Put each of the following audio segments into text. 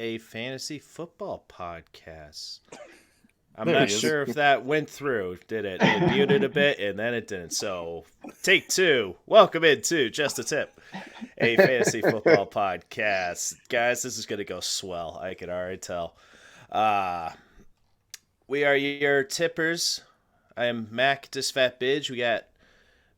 a fantasy football podcast. I'm There not he is. sure if that went through, did it? It muted a bit and then it didn't. So, take two. Welcome into Just a Tip, a fantasy football podcast. Guys, this is going to go swell. I can already tell. We are your tippers. I am Mac Disfatt Bidge. We got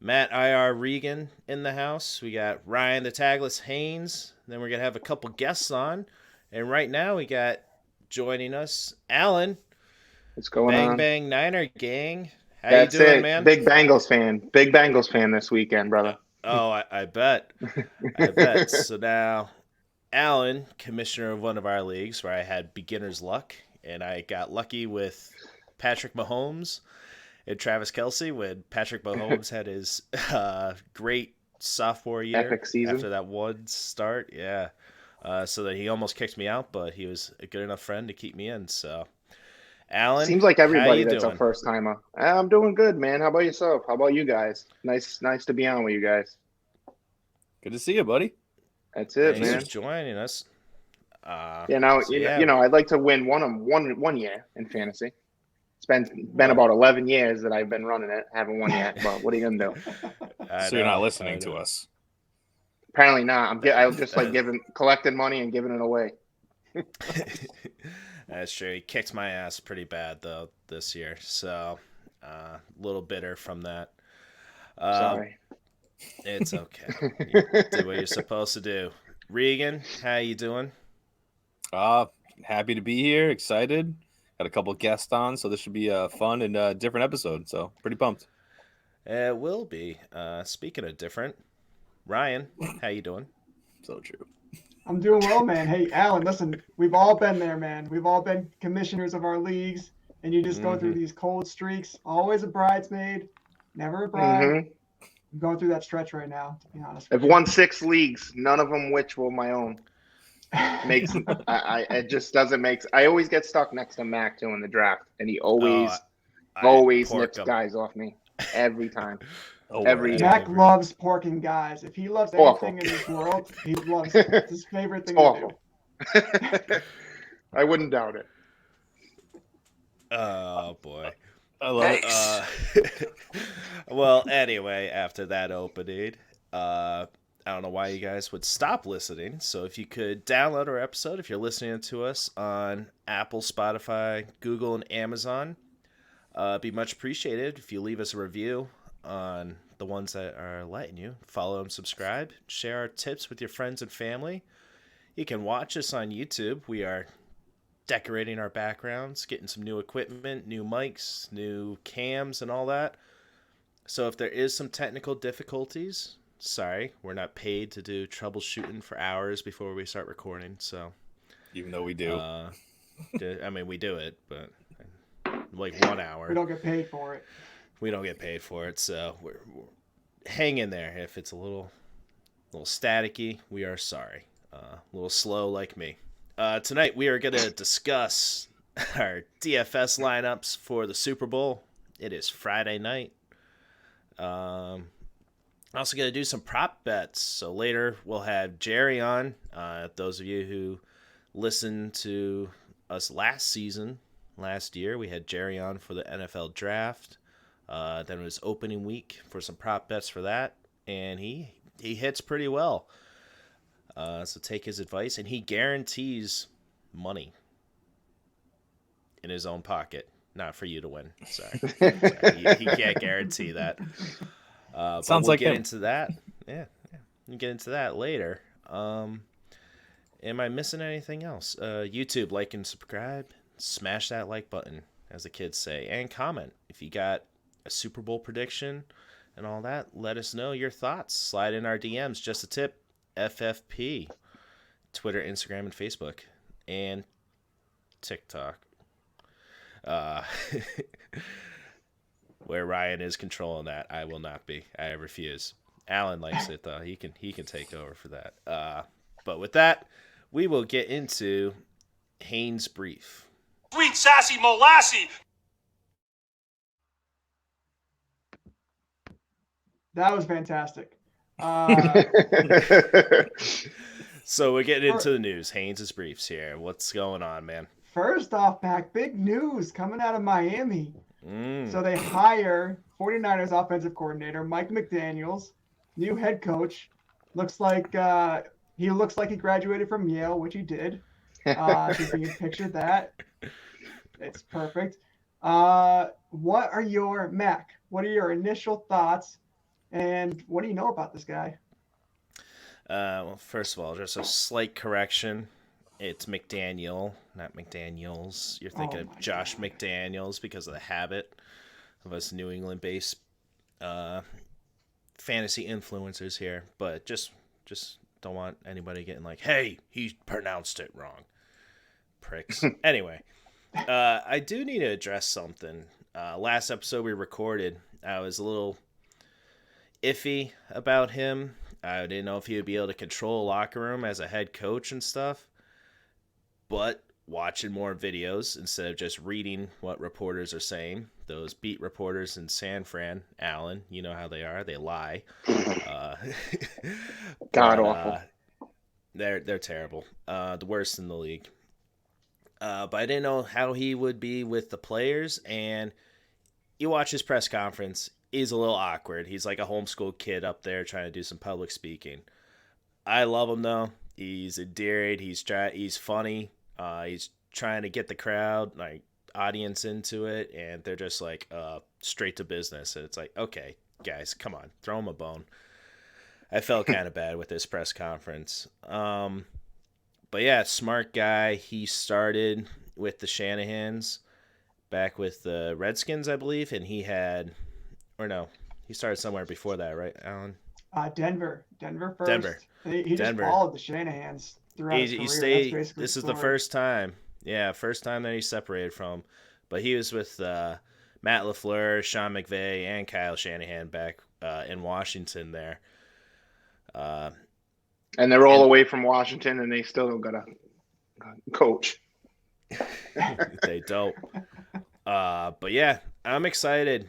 Matt IR Regan in the house. We got Ryan the Tagless Haynes. Then we're going to have a couple guests on. And right now we got joining us Allen. What's going Bang on? Bang Niner gang. How That's you doing, it. man? Big Bengals fan. Big Bengals fan this weekend, brother. I bet. I bet. So now, Allen, commissioner of one of our leagues where I had beginner's luck, and I got lucky with Patrick Mahomes and Travis Kelce when Patrick Mahomes had his great sophomore year Epic season. after that one start. Yeah. So that he almost kicked me out, but he was a good enough friend to keep me in. So, Allen, Seems like everybody that's doing? a first timer. I'm doing good, man. How about yourself? How about you guys? Nice to be on with you guys. Good to see you, buddy. That's it, Thanks man. for joining us. You know, I'd like to win one year in fantasy. It's been about 11 years that I've been running it. Haven't won yet, but what are you gonna do? So you're not listening to us. Apparently not. I'm just like collecting money and giving it away. That's true. He kicked my ass pretty bad though this year, so a little bitter from that. Sorry. It's okay. You do what you're supposed to do. Regan, how you doing? Happy to be here. Excited. Got a couple guests on, so this should be a fun and different episode. So pretty pumped. It will be. Speaking of different, Ryan, how you doing? So true. I'm doing well, man. Hey, Allen, listen, we've all been there, man. We've all been commissioners of our leagues, and you just go through these cold streaks. Always a bridesmaid, never a bride. I'm going through that stretch right now, to be honest. I've won 6 leagues, none of them which were my own. It just doesn't make. I always get stuck next to Mac too in the draft, and he always nips guys off me every time. Mac loves porking guys. If he loves anything in this world, he loves it. It's his favorite thing to do. I wouldn't doubt it. Oh boy. I love it. Well, anyway, after that opening, I don't know why you guys would stop listening. So if you could download our episode, if you're listening to us on Apple, Spotify, Google, and Amazon, it'd be much appreciated if you leave us a review on the ones that are letting you. Follow and subscribe. Share our tips with your friends and family. You can watch us on YouTube. We are decorating our backgrounds, getting some new equipment, new mics, new cams, and all that. So if there is some technical difficulties, sorry, we're not paid to do troubleshooting for hours before we start recording. So even though we do, I mean, we do it, but like 1 hour. We don't get paid for it. We don't get paid for it, so we're hang in there. If it's a little staticky, we are sorry. A little slow like me. Tonight we are going to discuss our DFS lineups for the Super Bowl. It is Friday night. I'm also going to do some prop bets. So later we'll have Jerry on. Those of you who listened to us last year, we had Jerry on for the NFL draft. Then it was opening week for some prop bets for that, and he hits pretty well. So take his advice, and he guarantees money in his own pocket, not for you to win. Sorry. He can't guarantee that. Sounds like get him. into that. Yeah, we'll get into that later. Am I missing anything else? YouTube, like and subscribe. Smash that like button, as the kids say, and comment if you got a Super Bowl prediction and all that. Let us know your thoughts. Slide in our DMs. Just a tip. FFP. Twitter, Instagram, and Facebook, and TikTok. Where Ryan is controlling that, I will not be. I refuse. Allen likes it though. He can take over for that. But with that, we will get into Haynes Brief. Sweet sassy molassie. That was fantastic. So we're getting into the news. Haynes' Briefs here. What's going on, man? First off, Mac, big news coming out of Miami. So they hire 49ers offensive coordinator Mike McDaniels, new head coach. Looks like he graduated from Yale, which he did. If you can picture that, it's perfect. What are your initial thoughts, and what do you know about this guy? Well, first of all, just a slight correction. It's McDaniel, not McDaniels. You're thinking of Josh McDaniels because of the habit of us New England-based fantasy influencers here. But just don't want anybody getting like, hey, he pronounced it wrong. Pricks. Anyway, I do need to address something. Last episode we recorded, I was a little iffy about him. I didn't know if he would be able to control a locker room as a head coach and stuff. But watching more videos instead of just reading what reporters are saying, those beat reporters in San Fran, Allen, you know how they are. They lie. God awful. They're terrible. The worst in the league. But I didn't know how he would be with the players. And you watch his press conference. He's a little awkward. He's like a homeschooled kid up there trying to do some public speaking. I love him, though. He's endearing. He's funny. He's trying to get the crowd, like, audience into it. And they're just like straight to business. And it's like, okay, guys, come on. Throw him a bone. I felt kind of bad with this press conference. But, yeah, smart guy. He started with the Shanahans back with the Redskins, I believe. And he had... Or no, he started somewhere before that, right, Alan? Denver first. Denver. He just followed the Shanahans throughout his career. Stayed. This is the first time. Yeah, first time that he separated from. But he was with Matt LaFleur, Sean McVay, and Kyle Shanahan back in Washington there. And they're all away from Washington, and they still got a coach. They don't. But yeah, I'm excited.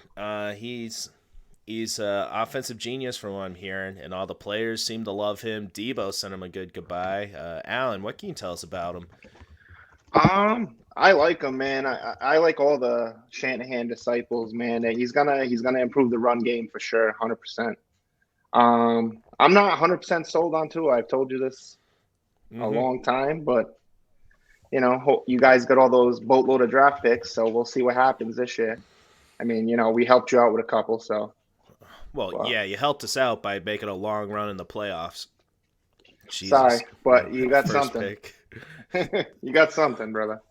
He's an offensive genius from what I'm hearing, and all the players seem to love him. Debo sent him a good goodbye. Alan, what can you tell us about him? I like him, man. I like all the Shanahan disciples, man. He's gonna improve the run game for sure, 100%. I'm not 100% sold on Tua. I've told you this a long time, but. You know, you guys got all those boatload of draft picks, so we'll see what happens this year. I mean, you know, we helped you out with a couple, so. Well, yeah, you helped us out by making a long run in the playoffs. Jesus. Sorry, but you got something. You got something, brother.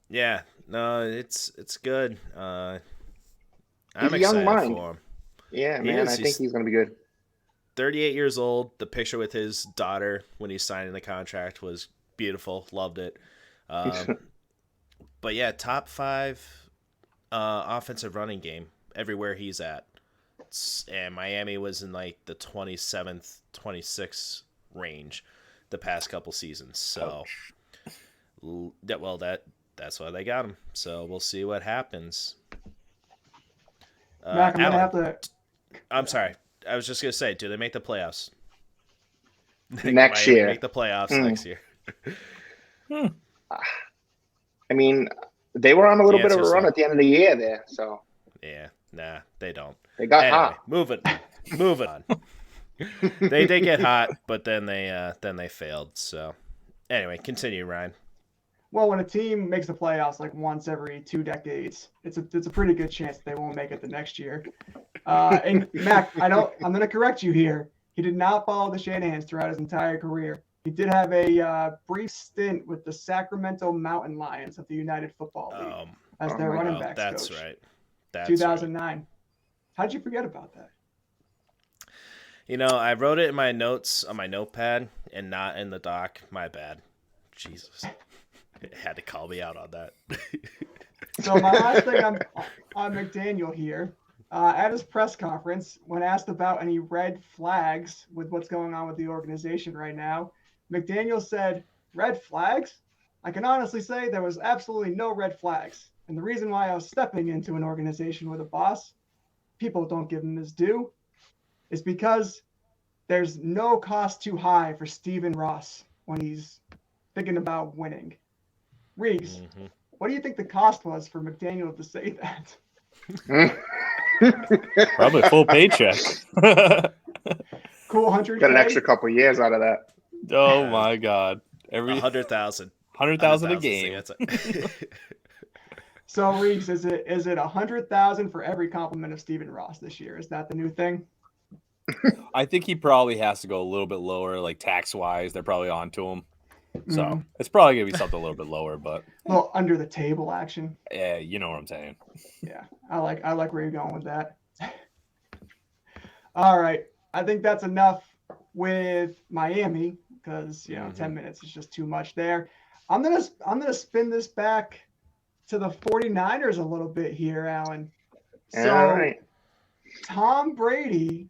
Yeah, no, it's good. I'm he's a excited young mind. for him. Yeah, man, I think he's going to be good. 38 years old. The picture with his daughter when he's signing the contract was beautiful. Loved it. But yeah, top 5 offensive running game everywhere he's at. And Miami was in like the 27th, 26th range the past couple seasons. So that's why they got him. So we'll see what happens. Mac, I'm gonna have to. I'm sorry. I was just gonna say, do they make the playoffs next year? Make the playoffs next year. I mean, they were on a little bit of a run at the end of the year there, so. Yeah, nah, they don't. They got hot. Moving on. They did get hot, but then they failed. So, anyway, continue, Ryan. Well, when a team makes the playoffs like once every 2 decades, it's a pretty good chance they won't make it the next year. And Mac, I'm going to correct you here. He did not follow the Shanahans throughout his entire career. He did have a brief stint with the Sacramento Mountain Lions of the United Football League as their running backs that's coach. Right. That's 2009. Right. How'd you forget about that? You know, I wrote it in my notes on my notepad and not in the doc. My bad. Jesus. It had to call me out on that. So my last thing on McDaniel here. At his press conference, when asked about any red flags with what's going on with the organization right now, McDaniel said, "Red flags? I can honestly say there was absolutely no red flags. And the reason why I was stepping into an organization with a boss, people don't give him his due, is because there's no cost too high for Stephen Ross. when he's thinking about winning. Reeves, what do you think the cost was for McDaniel to say that? Probably a full paycheck. Cool 100K. Got an extra couple years out of that. Oh my God! 100,000. 100,000 a game. So Reeves, is it 100,000 for every compliment of Stephen Ross this year? Is that the new thing? I think he probably has to go a little bit lower, like tax wise. They're probably on to him. So it's probably gonna be something a little bit lower, but a little under the table action. Yeah, you know what I'm saying. Yeah, I like where you're going with that. All right, I think that's enough with Miami because 10 minutes is just too much there. I'm gonna spin this back to the 49ers a little bit here, Alan. So All right. Tom Brady,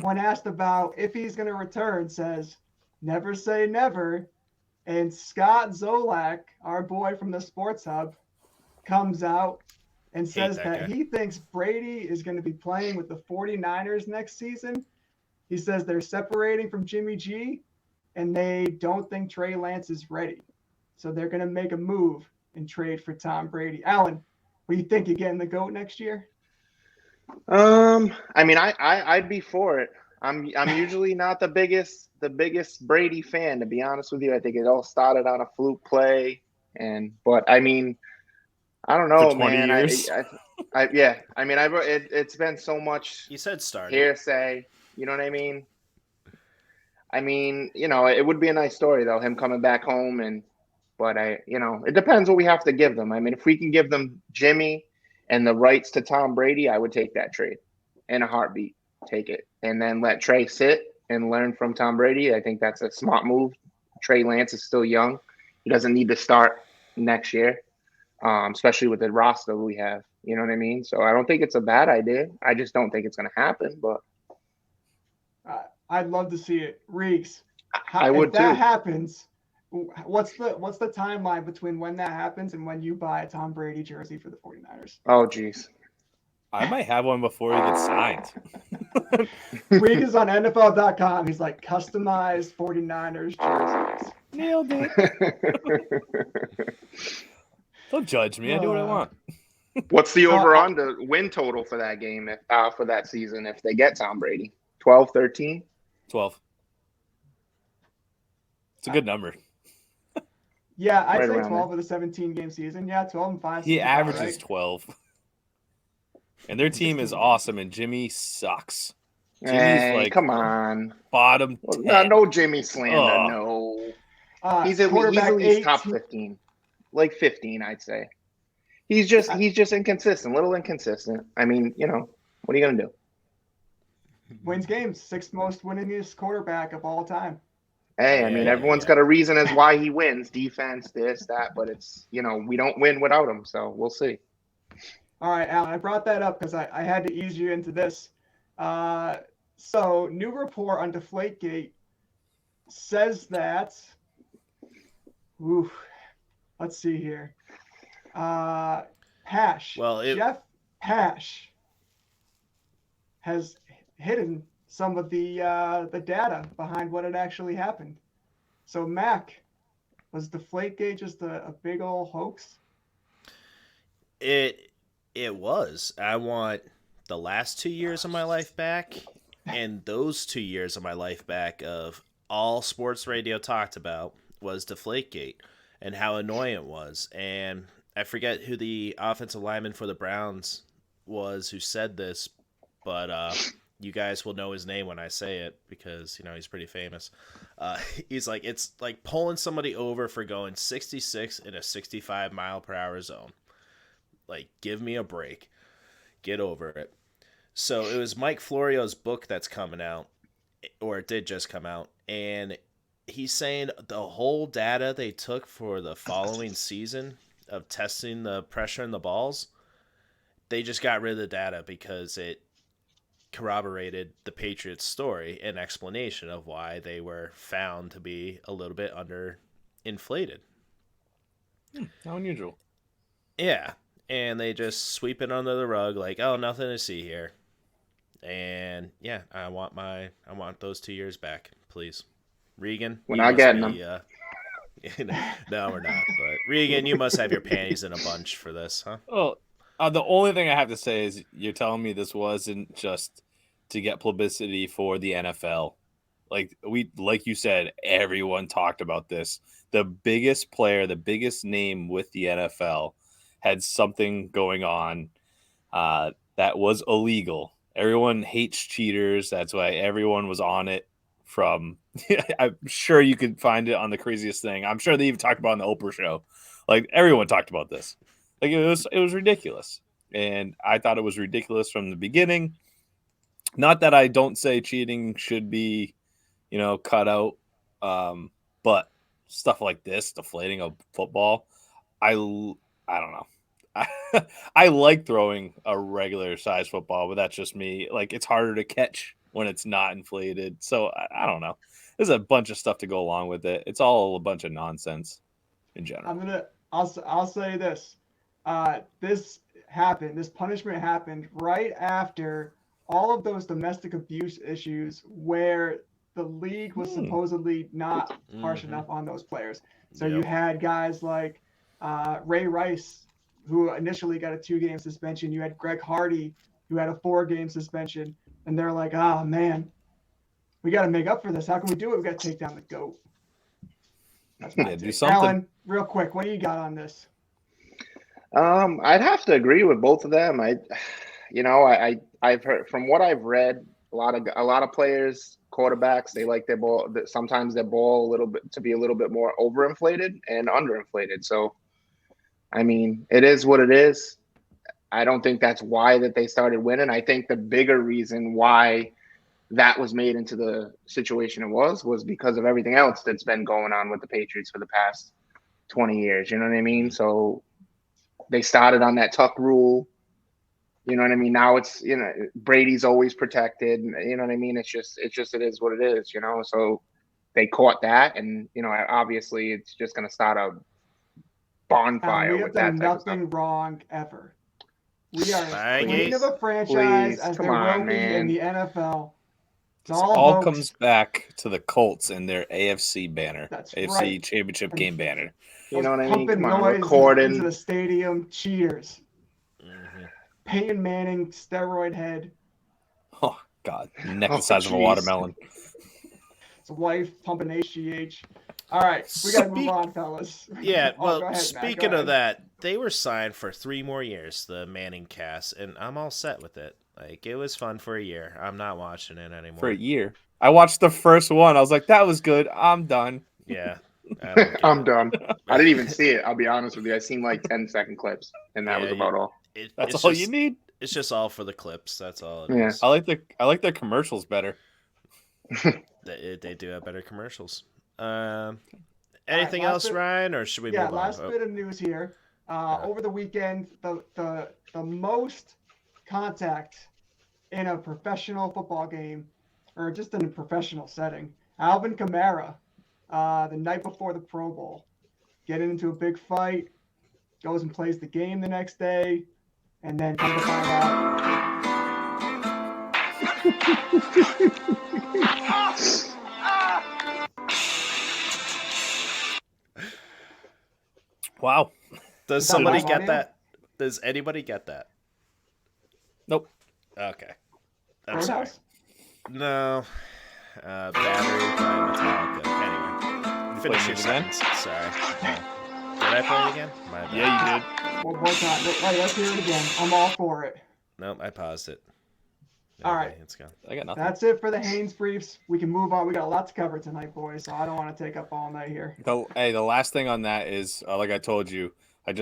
when asked about if he's gonna return, says never say never. And Scott Zolak, our boy from the Sports Hub, comes out and says that he thinks Brady is going to be playing with the 49ers next season. He says they're separating from Jimmy G, and they don't think Trey Lance is ready. So they're going to make a move and trade for Tom Brady. Alan, what do you think? You getting the GOAT next year? I mean, I'd be for it. I'm usually not the biggest Brady fan, to be honest with you. I think it all started on a fluke play, but I mean, I don't know, For 20 man. years. I mean, it's been so much. You said started. Hearsay. You know what I mean? I mean, it would be a nice story though, him coming back home, but it depends what we have to give them. I mean, if we can give them Jimmy and the rights to Tom Brady, I would take that trade in a heartbeat. Take it and then let Trey sit and learn from Tom Brady. I think that's a smart move. Trey Lance is still young. He doesn't need to start next year, especially with the roster we have. You know what I mean? So I don't think it's a bad idea. I just don't think it's going to happen. But I'd love to see it. Reeks, I would if that too. happens, what's the timeline between when that happens and when you buy a Tom Brady jersey for the 49ers? Oh, geez. I might have one before he gets signed. Reek is on NFL.com. He's like, customized 49ers jerseys. Nailed it. Don't judge me. I do what I want. What's the over-under win total for that game, for that season, if they get Tom Brady? 12, 13? 12. It's a good number. Yeah, I'd Right say around 12 of the 17-game season. Yeah, 12-5. He averages right? 12. And their team is awesome, and Jimmy sucks. Jimmy's Hey, come on. Bottom 10. No Jimmy slander, no. He's at least top 15. Like 15, I'd say. He's just inconsistent, a little inconsistent. I mean, what are you going to do? Wins games, 6th most winningest quarterback of all time. Hey, I mean, everyone's got a reason as why he wins. Defense, this, that, but it's, we don't win without him, so we'll see. All right, Alan, I brought that up because I had to ease you into this. So, new report on Deflategate says that, let's see here. Pash, Jeff Pash has hidden some of the data behind what had actually happened. So, Mac, was Deflategate just a big old hoax? It was. I want the last 2 years of my life back, and those 2 years of my life back of all sports radio talked about was Deflategate and how annoying it was. And I forget who the offensive lineman for the Browns was who said this, but you guys will know his name when I say it because, he's pretty famous. He's like, it's like pulling somebody over for going 66 in a 65 mile per hour zone. Like, give me a break. Get over it. So it was Mike Florio's book that's coming out, or it did just come out, and he's saying the whole data they took for the following season of testing the pressure in the balls, they just got rid of the data because it corroborated the Patriots' story and explanation of why they were found to be a little bit underinflated. How unusual. Yeah. And they just sweep it under the rug like, oh, nothing to see here. And yeah, I want those 2 years back, please. Regan, We're you not must getting be, no, we're not. But Regan, you must have your panties in a bunch for this, huh? Well, the only thing I have to say is you're telling me this wasn't just to get publicity for the NFL. Like you said, everyone talked about this. The biggest player, the biggest name with the NFL had something going on that was illegal. Everyone hates cheaters. That's why everyone was on it from I'm sure you could find it on the craziest thing. I'm sure they even talked about it on the Oprah show. Like everyone talked about this. Like it was ridiculous. And I thought it was ridiculous from the beginning. Not that I don't say cheating should be, cut out. But stuff like this, deflating a football, I don't know. I like throwing a regular size football, but that's just me. Like it's harder to catch when it's not inflated. So I don't know. There's a bunch of stuff to go along with it. It's all a bunch of nonsense in general. I'll say this. This punishment happened right after all of those domestic abuse issues where the league was supposedly not harsh enough on those players. So you had guys like Ray Rice, who initially got a 2-game suspension. You had Greg Hardy, who had a 4-game suspension. And they're like, oh, man, we got to make up for this. How can we do it? We got to take down the GOAT. That's my take. Do something. Alan, real quick, what do you got on this? I'd have to agree with both of them. I've heard from what I've read, a lot of players, quarterbacks, they like their ball. Sometimes their ball to be a little bit more overinflated and underinflated. So, I mean, it is what it is. I don't think that's why that they started winning. I think the bigger reason why that was made into the situation it was because of everything else that's been going on with the Patriots for the past 20 years. You know what I mean? So they started on that Tuck rule. You know what I mean? Now it's, Brady's always protected. You know what I mean? It is what it is, So they caught that, and, obviously it's just going to start a bonfire we with have that done type of nothing stuff. wrong ever. We are as Please. clean of a franchise Please. as Come there on, will be man. in the NFL. It's This all all hoax. comes back to the Colts and their AFC banner. That's AFC right. Championship game banner. You know what I mean? Pumping Come on, noise recording. into the stadium. Cheaters. Mm-hmm. Peyton Manning, steroid head. Oh, God. Neck Oh, the size of a jeez. watermelon. His wife pumping HGH. All right, we got to move on, fellas. Yeah, well, go ahead, Matt, speaking go of ahead. that, they were signed for 3 more years, the Manning cast, and I'm all set with it. Like, it was fun for a year. I'm not watching it anymore. For a year. I watched the first one. I was like, that was good. I'm done. Yeah. I don't get I'm it. done. I didn't even see it. I'll be honest with you. I seen like 10-second clips, and that was about all. That's it's all just, you need. It's just all for the clips. That's all it Yeah. is. I like their commercials better. They do have better commercials. last Anything else, bit- Ryan, or should we move on? Last bit of news here. Over the weekend, the most contact in a professional football game, or just in a professional setting, Alvin Kamara, the night before the Pro Bowl, getting into a big fight, goes and plays the game the next day, and then come to find out. Wow. Does Is that somebody live get audio? that? Does anybody get that? Nope. Okay. I'm sorry. Roadhouse? No. Battery by Metallica. Anyway, finish your it again? sentence. Sorry. No. Did I play it again? My bad. Yeah, you did. One more time. Right, let's hear it again. I'm all for it. Nope, I paused it. All right. It's gone. I got nothing. That's it for the Haynes briefs. We can move on. We got a lot to cover tonight, boys, so I don't want to take up all night here. The last thing on that is, like I told you, I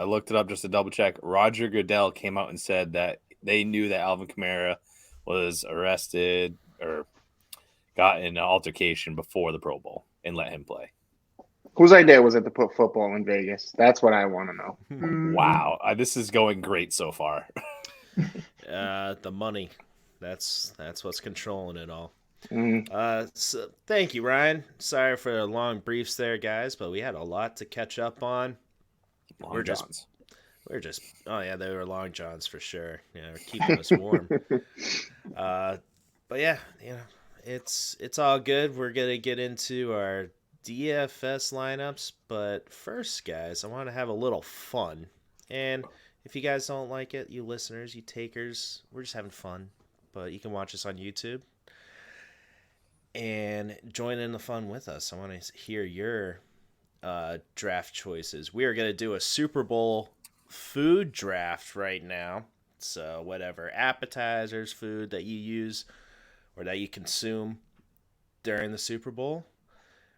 looked it up just to double check. Roger Goodell came out and said that they knew that Alvin Kamara was arrested or got in an altercation before the Pro Bowl and let him play. Whose idea was it to put football in Vegas? That's what I want to know. Wow, this is going great so far. The money. That's what's controlling it all. Mm. So thank you, Ryan. Sorry for the long briefs there, guys, but we had a lot to catch up on. We're just oh yeah, they were long johns for sure. We're keeping us warm. But yeah, it's all good. We're gonna get into our DFS lineups, but first, guys, I want to have a little fun. And if you guys don't like it, you listeners, you takers, we're just having fun. But you can watch us on YouTube and join in the fun with us. I want to hear your draft choices. We are going to do a Super Bowl food draft right now. So whatever appetizers, food that you use or that you consume during the Super Bowl,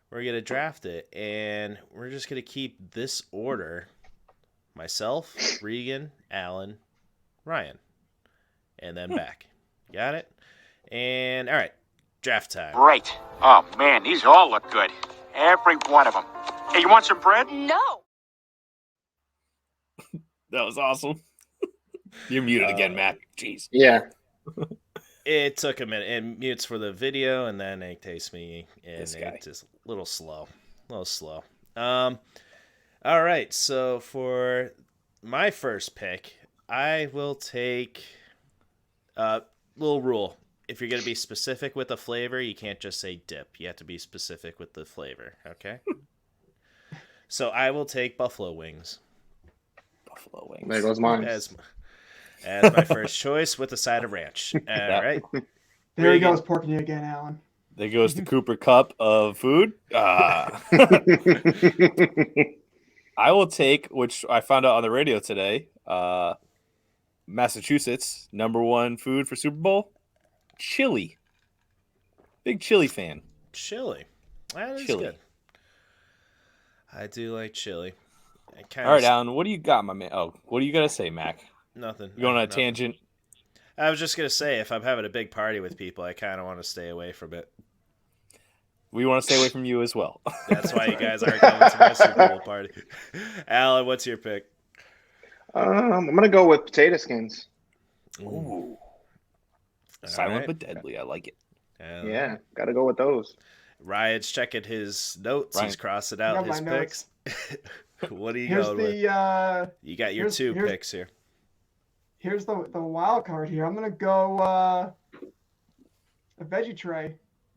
we're going to draft it. And we're just going to keep this order. Myself, Regan, Allen, Ryan, and then back. Got it? And all right, draft time. Great. Oh, man, these all look good. Every one of them. Hey, you want some bread? No. That was awesome. You're muted again, Matt. Jeez. Yeah. It took a minute. It mutes for the video, and then it takes me, and This guy. it's just a little slow. All right, so for my first pick, I will take little rule. If you're going to be specific with the flavor, you can't just say dip. You have to be specific with the flavor, okay? So I will take buffalo wings Buffalo wings. There goes mine. as my first choice with a side of ranch. All right. There he Regan. goes, porking you again, Alan. There goes the Cooper Cup of food. I will take, which I found out on the radio today, Massachusetts, #1 food for Super Bowl, chili. Big chili fan. Chili. That is Chili. good. I do like chili. All right, Alan, what do you got, my man? Oh, what do you got to say, Mac? Nothing. You going on a Nothing. tangent? I was just going to say, if I'm having a big party with people, I kind of want to stay away from it. We want to stay away from you as well. That's why you guys aren't coming to my Super Bowl party. Alan, what's your pick? I'm gonna go with potato skins. Ooh. All Silent right. but deadly. I like it. Yeah, gotta go with those. Ryan's checking his notes. Ryan. He's crossing I out got his my picks. What are you Here's going with? the You got your here's- two here's- picks here. here's the wild card here. I'm gonna go a veggie tray,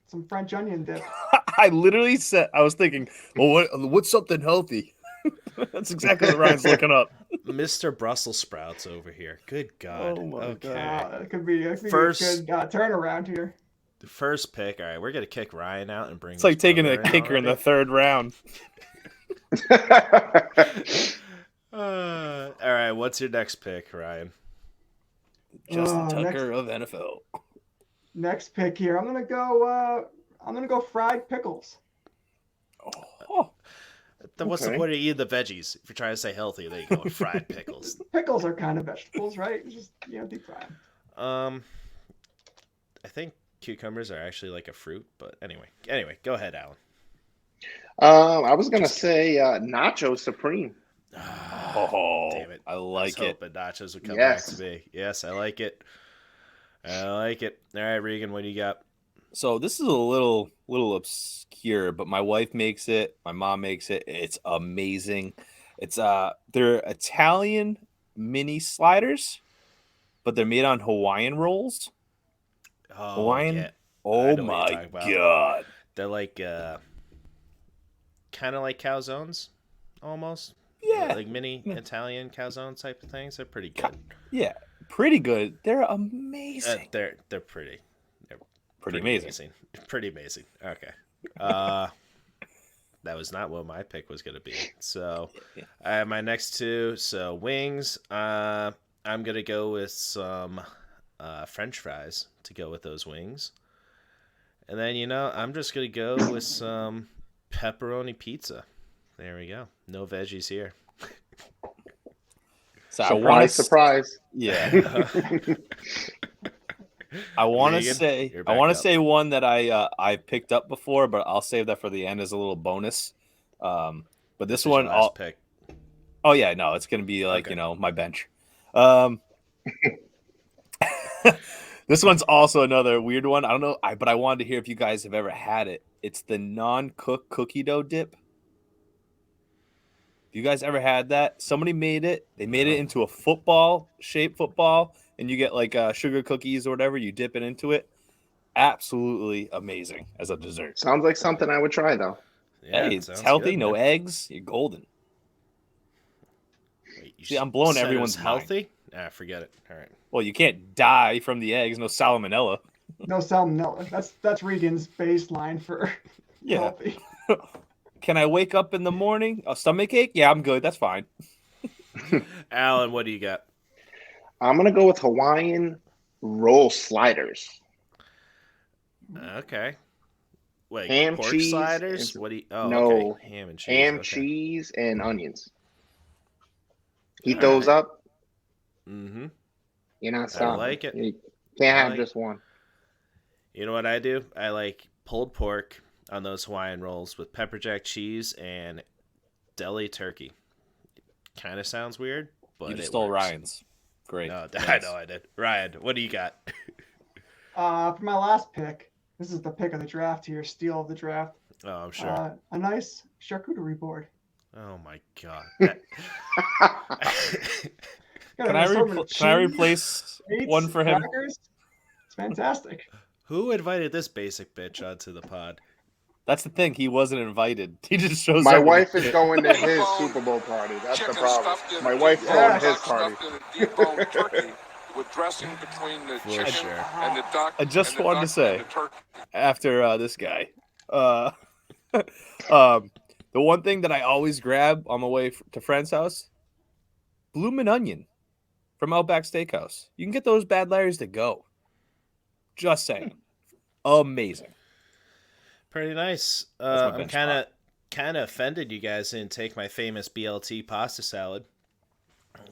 some French onion dip. I literally said, I was thinking, well, what's something healthy? That's exactly what Ryan's looking up. Mr. Brussels sprouts over here. Good God. Oh my okay. God. It could be, First- a good turnaround here. The first pick. All right, we're going to kick Ryan out and bring It's like his taking a brother kicker in the already. third round. All right, what's your next pick, Ryan? Justin next- Tucker of NFL. Next pick here. I'm gonna go fried pickles. Oh, Then what's the Okay. point of eating the veggies? If you're trying to stay healthy, then you go with fried pickles. Pickles are kind of vegetables, right? It's just deep fry 'em. I think cucumbers are actually like a fruit, but anyway, go ahead, Alan. I was gonna say Nacho Supreme. oh, Damn it! I I was like it. hoping nachos would come Yes. back to me. Yes, I like it. I like it. All right, Regan, what do you got? So this is a little obscure, but my wife makes it. My mom makes it. It's amazing. It's they're Italian mini sliders, but they're made on Hawaiian rolls. Oh, Hawaiian? yeah. Oh know what you're my talking about. god! They're like kind of like calzones, almost. Yeah, Like mini Italian calzone type of things. They're pretty good. yeah, pretty good. They're amazing. They're pretty. They're pretty amazing. Pretty amazing. Okay. That was not what my pick was going to be. So I have my next two. So wings. I'm going to go with some French fries to go with those wings. And then, I'm just going to go with some pepperoni pizza. There we go. No veggies here. So Surprise. Yeah. I want to Regan, say you're I back want to up. say one that I picked up before, but I'll save that for the end as a little bonus. But this Is one, your last pick. oh yeah, no, it's gonna be like Okay. my bench. This one's also another weird one. I don't know, but I wanted to hear if you guys have ever had it. It's the non-cooked cookie dough dip. You guys ever had that? Somebody made it. They made it into a shaped football, and you get like sugar cookies or whatever. You dip it into it. absolutely amazing as a dessert. Sounds like something I would try though. Yeah, Hey, it it's sounds healthy, good, no man. eggs, you're golden. Wait, you See, I'm blowing said it everyone's was mind. healthy. Ah, forget it. All right. Well, you can't die from the eggs, no salmonella. No salmonella. That's Regan's baseline for Yeah. healthy. Can I wake up in the morning? A stomach ache? Yeah, I'm good. That's fine. Alan, what do you got? I'm gonna go with Hawaiian roll sliders. Okay. Wait, Ham, pork cheese, sliders? and- What do you? Oh, no, okay. Ham and cheese. ham, okay. cheese, and onions. Heat All those right. up. Mm-hmm. You're not I stopping. like it. You can't I have like just one. You know what I do? I like pulled pork on those Hawaiian rolls with pepper jack cheese and deli turkey. Kind of sounds weird, but You just it stole works. Ryan's. Great. No, I Nice. know I did. Ryan, what do you got? For my last pick, this is the pick of the draft here, steal of the draft. Oh, I'm sure. A nice charcuterie board. Oh my god. Got Can an I, assortment of can I cheese, replace meats, one for him? crackers. It's fantastic. Who invited this basic bitch onto the pod? That's the thing. He wasn't invited. He just shows My up. wife is going to his Super Bowl party. That's the problem. My wife's going to his party. With dressing between the For chicken sure. and the duck. I just and the wanted to duck say, and the turkey. after this guy, the one thing that I always grab on my way to friend's house, bloomin' onion from Outback Steakhouse. You can get those bad Larrys to go. Just saying. Amazing. Pretty nice. my I'm bench kind of offended you guys didn't take my famous BLT pasta salad.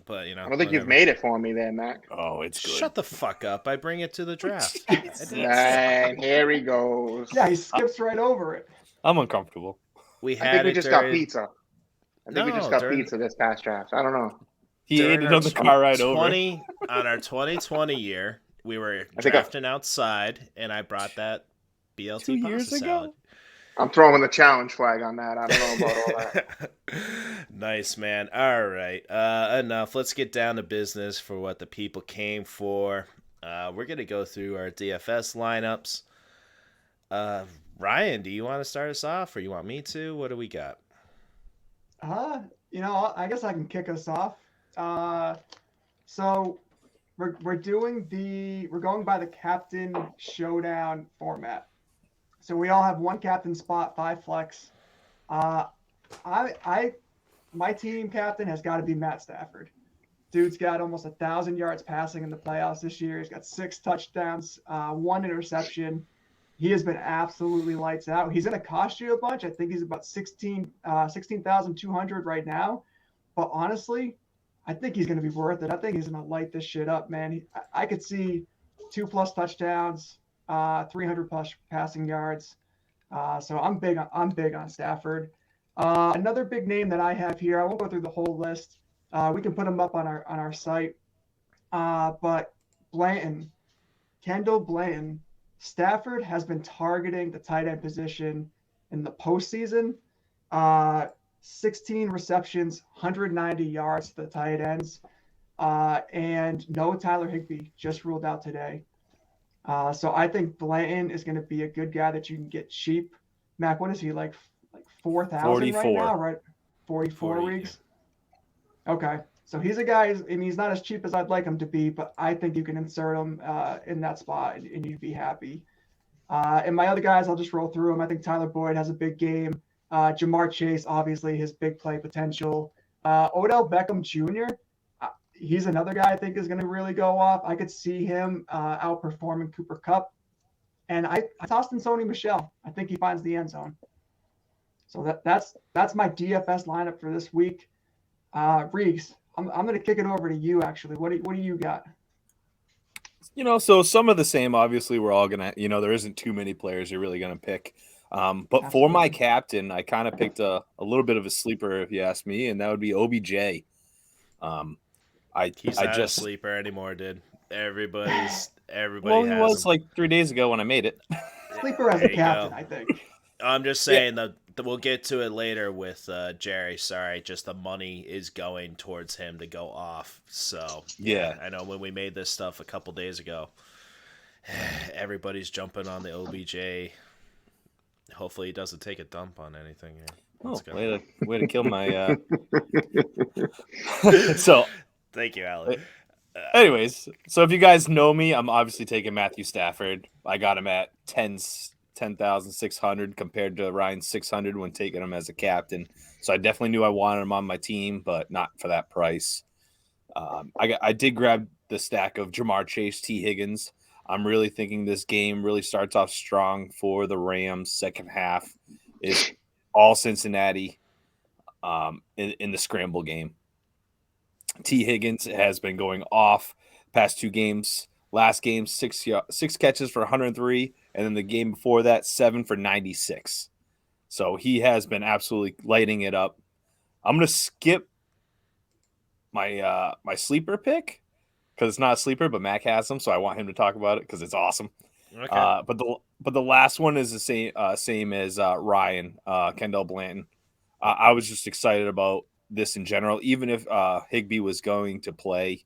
But, you know. I don't think you've whatever. made it for me there, Mac. Oh, it's good. Shut the fuck up. I bring it to the draft. And here he goes. Yeah, he skips right over it. I'm uncomfortable. We I had think we it just got during, pizza. I think we just No, got during- pizza this past draft. I don't know. He ate during it our on the car ride over. on our 2020 year. We were I think drafting outside, and I brought that BLT 2 pasta years ago? salad. I'm throwing the challenge flag on that. I don't know about all that. Nice, man. All right. Enough. Let's get down to business for what the people came for. We're going to go through our DFS lineups. Ryan, do you want to start us off, or you want me to? What do we got? I guess I can kick us off. So we're going by the captain showdown format. So we all have one captain spot, 5 flex. My team captain has got to be Matt Stafford. Dude's got almost 1,000 yards passing in the playoffs this year. He's got 6 touchdowns, 1 interception. He has been absolutely lights out. He's going to cost you a bunch. I think he's about 16,200 right now. But honestly, I think he's going to be worth it. I think he's going to light this shit up, man. I could see 2+ touchdowns, 300+ passing yards. So I'm big on Stafford. Another big name that I have here, I won't go through the whole list. We can put them up on our site. But Kendall Blanton, Stafford has been targeting the tight end position in the postseason. 16 receptions, 190 yards to the tight ends. And no Tyler Higbee, just ruled out today. So I think Blanton is going to be a good guy that you can get cheap. Mac, what is he, like 4,000 right now, right? 44 weeks? Okay. So he's a guy, and he's not as cheap as I'd like him to be, but I think you can insert him in that spot, and you'd be happy. And my other guys, I'll just roll through them. I think Tyler Boyd has a big game. Jamar Chase, obviously, his big play potential. Odell Beckham Jr., he's another guy I think is going to really go off. I could see him outperforming Cooper Kupp. And I tossed in Sony Michel. I think he finds the end zone. So that's my DFS lineup for this week. Reeves, I'm going to kick it over to you, actually. What do you got? So some of the same, obviously, we're all going to, there isn't too many players you're really going to pick. But for my captain, I kind of picked a little bit of a sleeper, if you ask me, and that would be OBJ. He's not a sleeper anymore, dude. Everybody Well, he has was him. like 3 days ago when I made it. Sleeper as a captain, I think. I'm just saying that we'll get to it later with Jerry. Sorry, just the money is going towards him to go off. So Yeah. I know when we made this stuff a couple days ago, everybody's jumping on the OBJ. Hopefully he doesn't take a dump on anything here. Oh, Let's go. way to kill my. So, Thank you, Alan. anyways, so if you guys know me, I'm obviously taking Matthew Stafford. I got him at 10,600 compared to Ryan's 600 when taking him as a captain. So I definitely knew I wanted him on my team, but not for that price. I did grab the stack of Jamar Chase, T. Higgins. I'm really thinking this game really starts off strong for the Rams. Second half is all Cincinnati in the scramble game. T. Higgins has been going off past 2 games. Last game, 6 catches for 103, and then the game before that, 7 for 96. So he has been absolutely lighting it up. I'm going to skip my my sleeper pick because it's not a sleeper, but Mac has him, so I want him to talk about it because it's awesome. Okay. But the last one is the same as Ryan, Kendall Blanton. I was just excited about this in general, even if Higbee was going to play.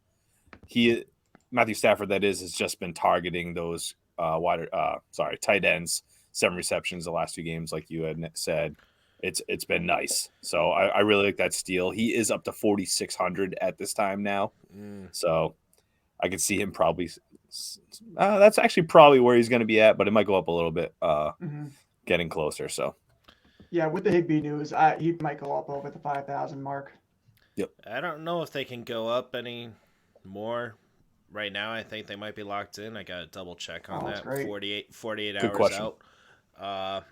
Matthew Stafford, that is, has just been targeting those tight ends, 7 receptions the last 2 games, like you had said. It's been nice. So I really like that steal. He is up to 4,600 at this time now. So I could see him probably. That's actually probably where he's going to be at, but it might go up a little bit, getting closer. So. Yeah, with the Higbee news, he might go up over the 5,000 mark. Yep. I don't know if they can go up any more. Right now, I think they might be locked in. I got to double check on that. Great. 48 Good hours question. out. I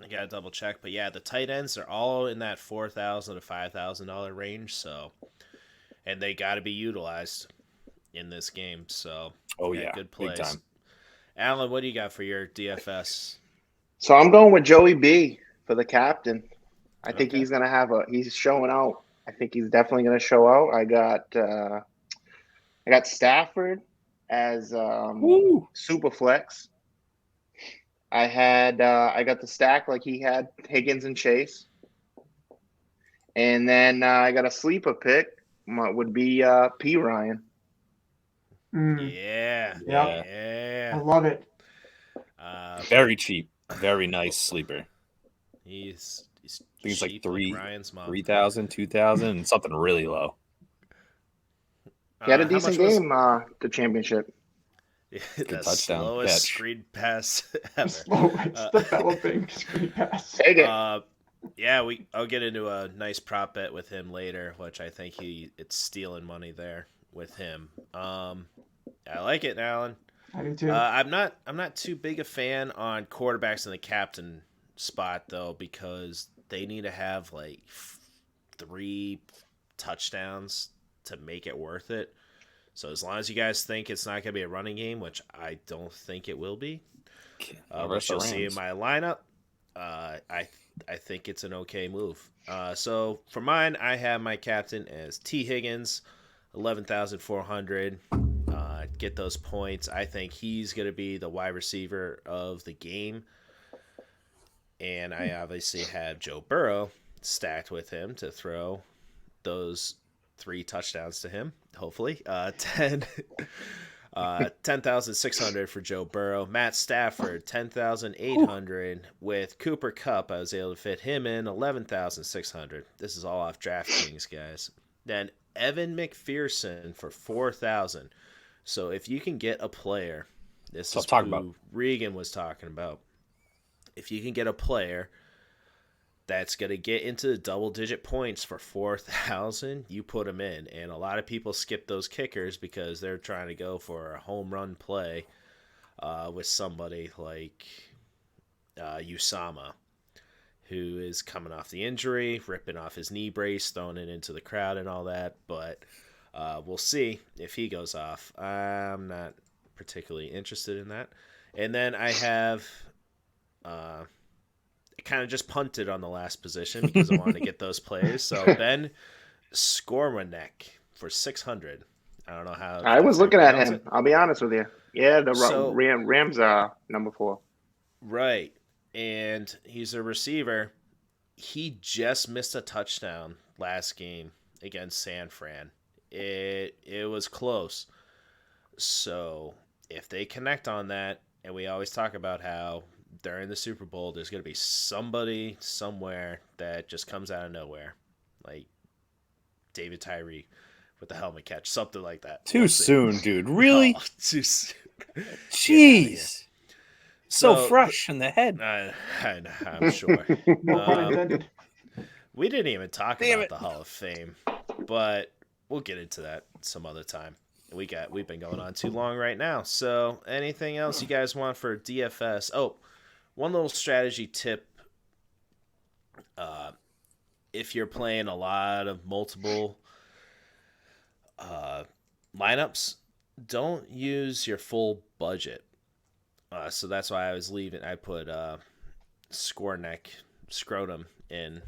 got to double check. But yeah, the tight ends are all in that $4,000 to $5,000 range. So, and they got to be utilized in this game. So, good plays. Big time. Alan, what do you got for your DFS? So I'm going with Joey B for the captain. I think he's going to he's showing out. I think he's definitely going to show out. I got Stafford as super flex. I got the stack like he had Higgins and Chase. And then I got a sleeper pick would be P. Ryan. Yeah. I love it. Very cheap. Very nice sleeper. He's I think it's like Ryan's mom. 3,000, 2,000, and something really low. He had a decent game, the championship. The touchdown slowest catch. screen pass ever. It's developing screen pass. Take it. I'll get into a nice prop bet with him later, which I think it's stealing money there with him. I like it, Alan. I do too. I'm not too big a fan on quarterbacks in the captain spot though, because they need to have like 3 touchdowns to make it worth it. So as long as you guys think it's not going to be a running game, which I don't think it will be, which you'll see in my lineup, I think it's an okay move. So for mine, I have my captain as T. Higgins, 11,400. Get those points. I think he's going to be the wide receiver of the game. And I obviously have Joe Burrow stacked with him to throw those 3 touchdowns to him, hopefully. 10,600 for Joe Burrow. Matt Stafford, 10,800. With Cooper Kupp, I was able to fit him in, 11,600. This is all off DraftKings, guys. Then Evan McPherson for 4,000. So if you can get a player, this is who Regan was talking about. If you can get a player that's going to get into the double-digit points for 4,000, you put them in. And a lot of people skip those kickers because they're trying to go for a home run play with somebody like Usama, who is coming off the injury, ripping off his knee brace, throwing it into the crowd and all that. But we'll see if he goes off. I'm not particularly interested in that. And then I have... kind of just punted on the last position because I wanted to get those plays. So Ben Skormanek for 600. I don't know how. I was looking at him. I'll be honest with you. Yeah, Rams are number 4. Right, and he's a receiver. He just missed a touchdown last game against San Fran. It was close. So if they connect on that, and we always talk about how during the Super Bowl there's going to be somebody somewhere that just comes out of nowhere, like David Tyree with the helmet catch, something like that. Too soon, dude. Really? Oh, too soon. Jeez. So So, fresh in the head. I'm sure. No pun intended. We didn't even talk Damn about it. the Hall of Fame, but we'll get into that some other time. We've been going on too long right now. So, anything else you guys want for DFS? Oh, one little strategy tip. If you're playing a lot of multiple lineups, don't use your full budget. So that's why I was leaving. I put Scrotum in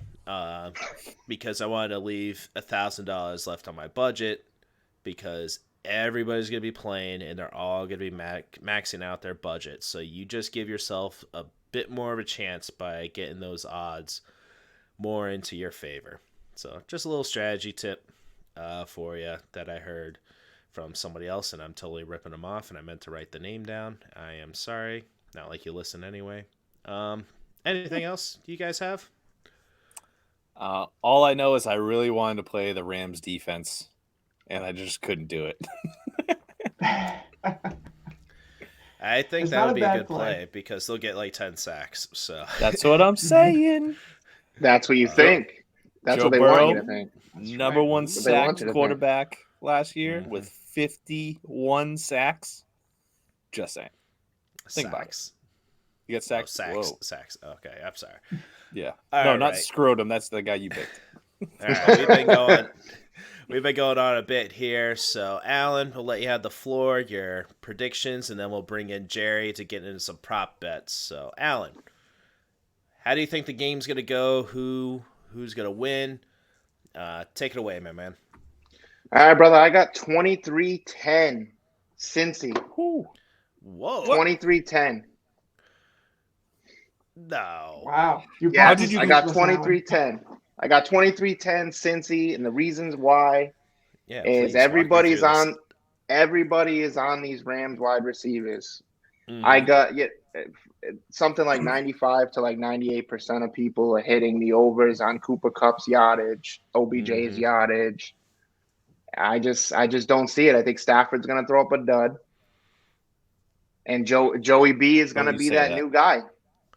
because I wanted to leave $1,000 left on my budget because everybody's going to be playing and they're all going to be maxing out their budget. So you just give yourself a bit more of a chance by getting those odds more into your favor. So just a little strategy tip for you that I heard from somebody else, and I'm totally ripping them off, and I meant to write the name down. I am sorry. Not like you listen anyway. Anything else you guys have? All I know is I really wanted to play the Rams defense, and I just couldn't do it. I think It's that not would a be a bad good play. play because they'll get like 10 sacks. So That's what I'm saying. That's what you think. That's Joe what they Burrow, want you to think. Number one That's what they want sacked you to think. quarterback last year Mhm. with 51 sacks. Just saying. Think about it. sacks. You got Oh, sacked? sacks. Whoa. Sacks. Okay, I'm sorry. Yeah. All No, not right. Scrotum. That's the guy you picked. All right, we've been going on a bit here. So, Alan, we'll let you have the floor, your predictions, and then we'll bring in Jerry to get into some prop bets. So, Alan, how do you think the game's gonna go? Who's gonna win? Take it away, my man. All right, brother. I got 23-10. Cincy. Whew. Whoa! 23-10. No. Wow. You Yeah, How did you I got 23-10. I got 23-10 Cincy, and the reasons why Yeah. is please walk me everybody is on these Rams wide receivers. through this. I got something like 95 to like 98% of people are hitting the overs on Cooper Kupp's yardage, OBJ's Mhm. yardage. I just don't see it. I think Stafford's going to throw up a dud, and Joey B is going to you be say that that. new guy.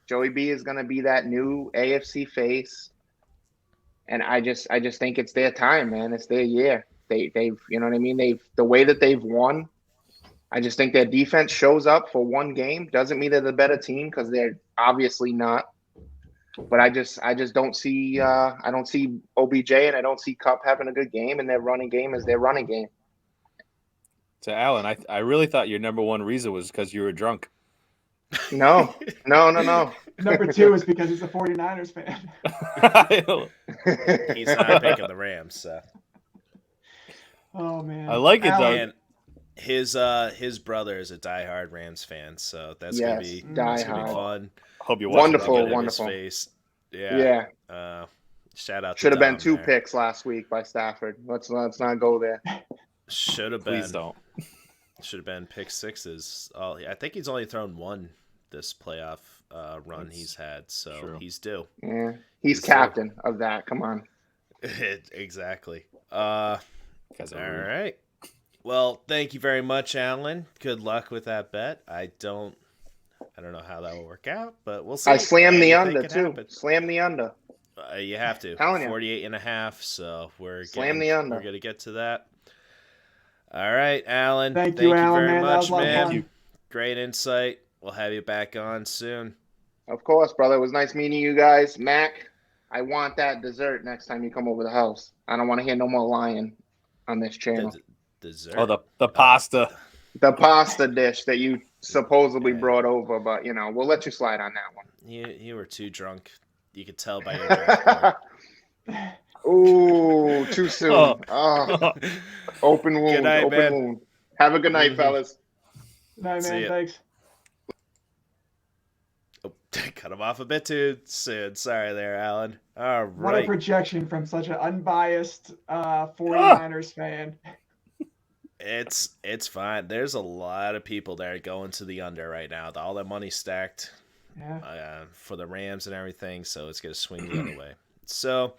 Joey B is going to be that new AFC face, and I just think it's their time, man. It's their year. They've you know what I mean. The way that they've won. I just think their defense shows up for one game. Doesn't mean they're the better team because they're obviously not. But I just don't see I don't see OBJ and I don't see Kupp having a good game, and their running game is their running game. So, Alan, I really thought your number one reason was because you were drunk. No. Number 2 is because he's a 49ers fan. He's not picking the Rams. So. Oh man. I like it, though. And his brother is a diehard Rams fan, so that's gonna be diehard. fun. Hope you Wonderful, Get in his wonderful. face. Yeah. Shout out. Should have been Dom 2 there. picks last week by Stafford. Let's not go there. Should have been. Please don't. Should have been pick sixes. I think he's only thrown one this playoff run That's he's had, so true. he's due. Yeah. He's captain of that. Come on. Exactly. Guys All are rude. right. Well, thank you very much, Alan. Good luck with that bet. I don't know how that will work out, but we'll see. I slammed the Anything under could too. happen. Slam the under. You have to. Telling you. 48.5. So we're Slam the under. We're gonna get to that. All right, Alan. Thank you, Alan, very man. That much, was a lot of man. fun. Great insight. We'll have you back on soon. Of course, brother. It was nice meeting you guys. Mac, I want that dessert next time you come over the house. I don't want to hear no more lying on this channel. Dessert. Oh, the pasta. The pasta dish that you supposedly Yeah. brought over, but we'll let you slide on that one. You were too drunk. You could tell by your draft board. Ooh, too soon. Oh. Oh, open wound. Good night, open man. wound. Have a good night, fellas. Night, See man. ya. Thanks. Oh, cut him off a bit too soon. Sorry there, Alan. All What a right. projection from such an unbiased 49ers fan. It's fine. There's a lot of people there going to the under right now. All that money stacked for the Rams and everything, so it's going to swing the other way. So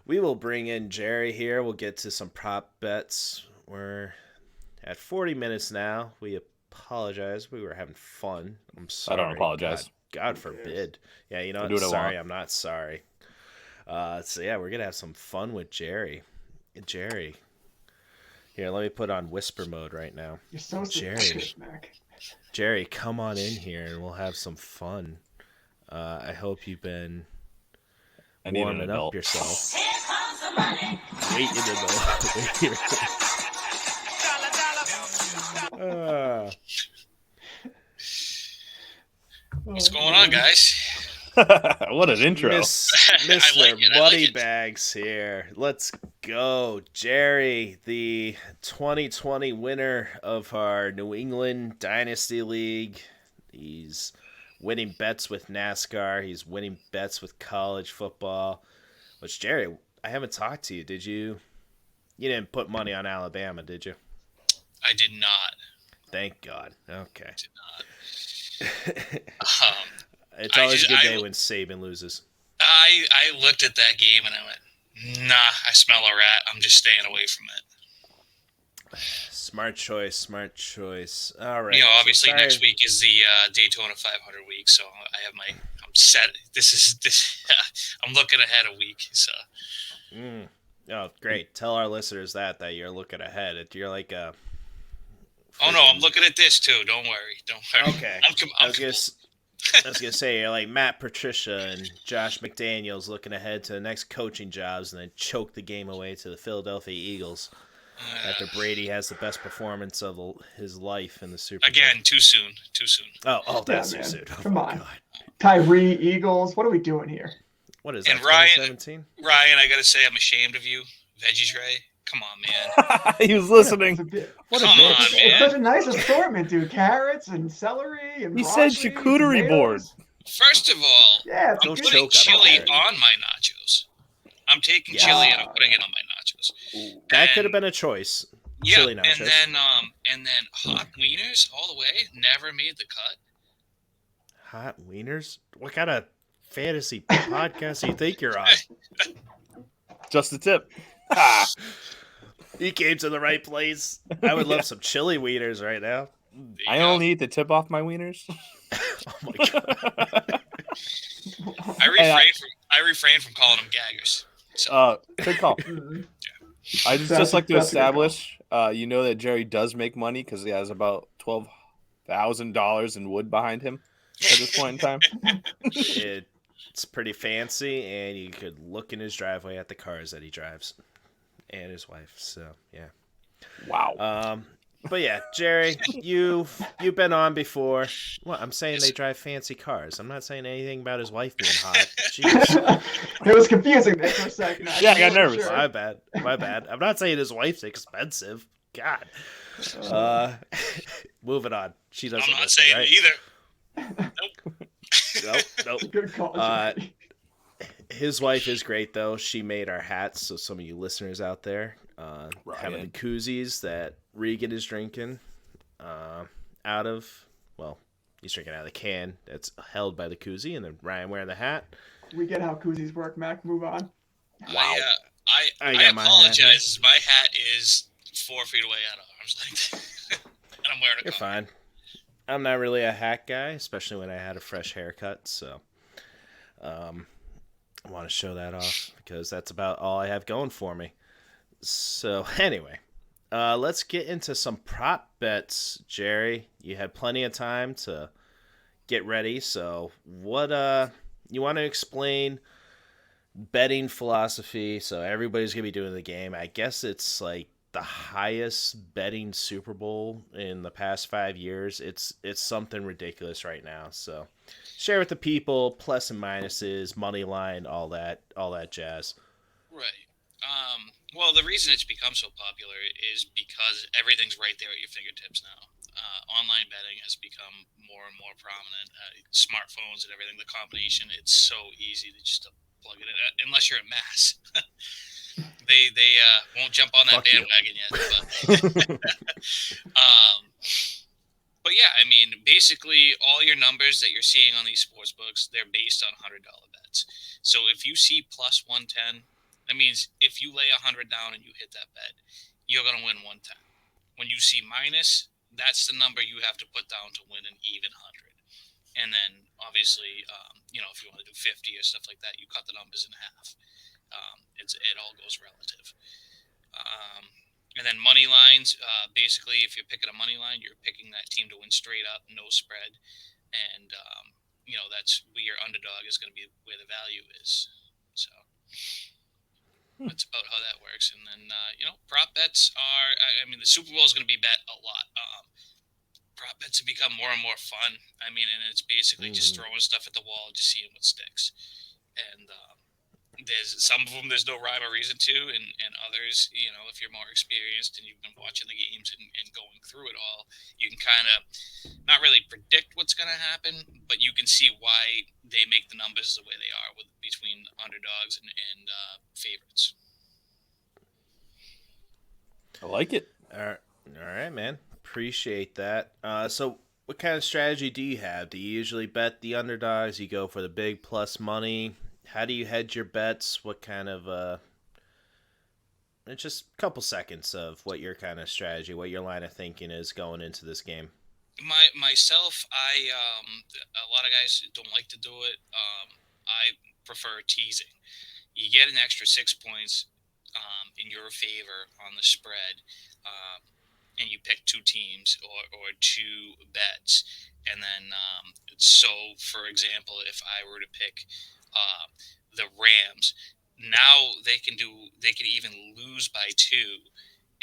we will bring in Jerry here. We'll get to some prop bets. We're at 40 minutes now. We apologize. We were having fun. I'm sorry. I don't apologize. God forbid. Yeah, you know do what? what I Sorry, want. I'm not sorry. So yeah, we're gonna have some fun with Jerry. Jerry. Here, let me put on whisper mode right now. You're so Jerry. suspicious, Mac. Jerry, come on in here and we'll have some fun. I hope you've been warming up yourself. Wait in the What's going on, guys? What an intro. Mr. like it. Moneybags here. Let's go. Jerry, the 2020 winner of our New England Dynasty League. He's winning bets with NASCAR. He's winning bets with college football. Which, Jerry, I haven't talked to you. Did you? You didn't put money on Alabama, did you? I did not. Thank God. Okay. I did not. It's always a good day when Saban loses. I looked at that game and I went, nah, I smell a rat. I'm just staying away from it. Smart choice. All right. You know, obviously next week is the Daytona 500 week, so I'm set. I'm looking ahead a week. So. Oh, great! Tell our listeners that you're looking ahead. You're like a. Oh no, I'm looking at this too. Don't worry. Okay. I was gonna say you're like Matt Patricia and Josh McDaniels looking ahead to the next coaching jobs and then choke the game away to the Philadelphia Eagles after Brady has the best performance of his life in the Super Bowl. Again, too soon. Oh, that's too soon. Oh, Come on. God. Tyree, Eagles. What are we doing here? What is that? And Ryan, 2017? Ryan, I gotta say, I'm ashamed of you, Veggie Ray. Come on, man. He was listening. Come on, It's man. such a nice assortment, dude. Carrots and celery and He said broccoli, charcuterie board. tomatoes. First of all, Yeah, I'm Don't putting choke on chili it. on my nachos. I'm taking chili and I'm putting it on my nachos. That could have been a choice. Yeah, Chili nachos. and then hot wieners all the way. Never made the cut. Hot wieners? What kind of fantasy podcast do you think you're on? Just a tip. You came to the right place. I would love some chili wieners right now. I only eat the tip off my wieners. Oh my God. I refrain from calling them gaggers. So, Good call. I just like to That's a good call. establish, you know that Jerry does make money because he has about $12,000 in wood behind him at this point in time. It's pretty fancy, and you could look in his driveway at the cars that he drives and his wife. So yeah. Wow. But yeah, Jerry, you've been on before. Well, I'm saying they drive fancy cars. I'm not saying anything about his wife being hot. Jeez. It was confusing there for a second. Yeah, I got nervous. Sure. My bad. I'm not saying his wife's expensive. God. Moving on. She doesn't. I'm not listen, saying right? either. Nope. Good call. Jerry. His wife is great though. She made our hats, so some of you listeners out there, having the koozies that Regan is drinking out of. Well, he's drinking out of the can that's held by the koozie, and then Ryan wearing the hat. We get how koozies work, Mac. Move on. Wow. I got my hat. apologize. My hat is 4 feet away out of arm's length, and I'm wearing a You're coat. fine. I'm not really a hat guy, especially when I had a fresh haircut, so I want to show that off because that's about all I have going for me. So anyway, let's get into some prop bets, Jerry. You had plenty of time to get ready, so what you want to explain betting philosophy? So everybody's gonna be doing the game. I guess it's like the highest betting Super Bowl in the past 5 years. It's something ridiculous right now. So share with the people plus and minuses, money line, all that jazz. Right. Well, the reason it's become so popular is because everything's right there at your fingertips now. Online betting has become more and more prominent. Smartphones and everything, the combination, it's so easy to just plug it in, unless you're at Mass. They won't jump on that Fuck you. bandwagon yet. But yeah, I mean, basically all your numbers that you're seeing on these sports books, they're based on $100 bets. So if you see plus 110, that means if you lay 100 down and you hit that bet, you're going to win 110. When you see minus, that's the number you have to put down to win an even 100. And then obviously, if you want to do 50 or stuff like that, you cut the numbers in half. It all goes relative. And then money lines, basically, if you're picking a money line, you're picking that team to win straight up, no spread. And, that's where your underdog is going to be where the value is. So that's about how that works. And then, prop bets are, the Super Bowl is going to be bet a lot. Prop bets have become more and more fun. And it's basically just throwing stuff at the wall and just seeing what sticks. And, there's some of them there's no rhyme or reason to, and others, if you're more experienced and you've been watching the games and going through it all, you can kind of not really predict what's going to happen, but you can see why they make the numbers the way they are between underdogs and favorites. I like it. All right, man. Appreciate that. So what kind of strategy do you have? Do you usually bet the underdogs? You go for the big plus money? How do you hedge your bets? What kind of it's just a couple seconds of what your kind of strategy, what your line of thinking is going into this game. Myself, a lot of guys don't like to do it. I prefer teasing. You get an extra 6 points in your favor on the spread, and you pick two teams or two bets, and then so for example, if I were to pick the Rams, now they can even lose by 2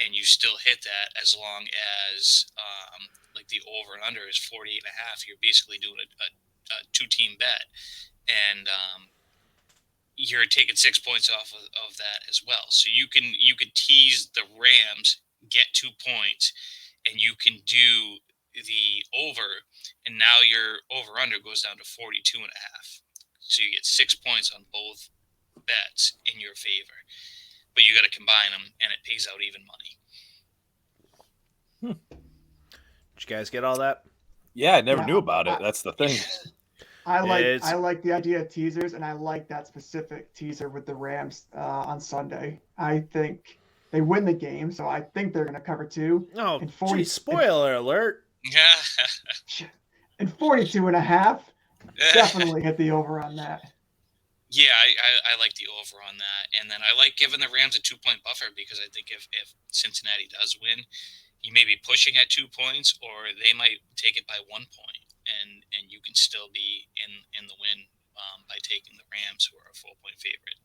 and you still hit that, as long as like the over and under is 48.5. You're basically doing a 2-team bet, and you're taking 6 points off of that as well. So you could tease the Rams, get 2 points, and you can do the over, and now your over under goes down to 42.5. So you get 6 points on both bets in your favor, but you got to combine them, and it pays out even money. Did you guys get all that? Yeah, I never knew about it. That's the thing. I like the idea of teasers, and I like that specific teaser with the Rams on Sunday. I think they win the game, so I think they're going to cover 2. Oh, and 40, spoiler alert. And 42.5. Definitely hit the over on that. Yeah, I like the over on that. And then I like giving the Rams a 2-point buffer, because I think if Cincinnati does win, you may be pushing at 2 points, or they might take it by 1 point, and you can still be in the win by taking the Rams, who are a 4-point favorite.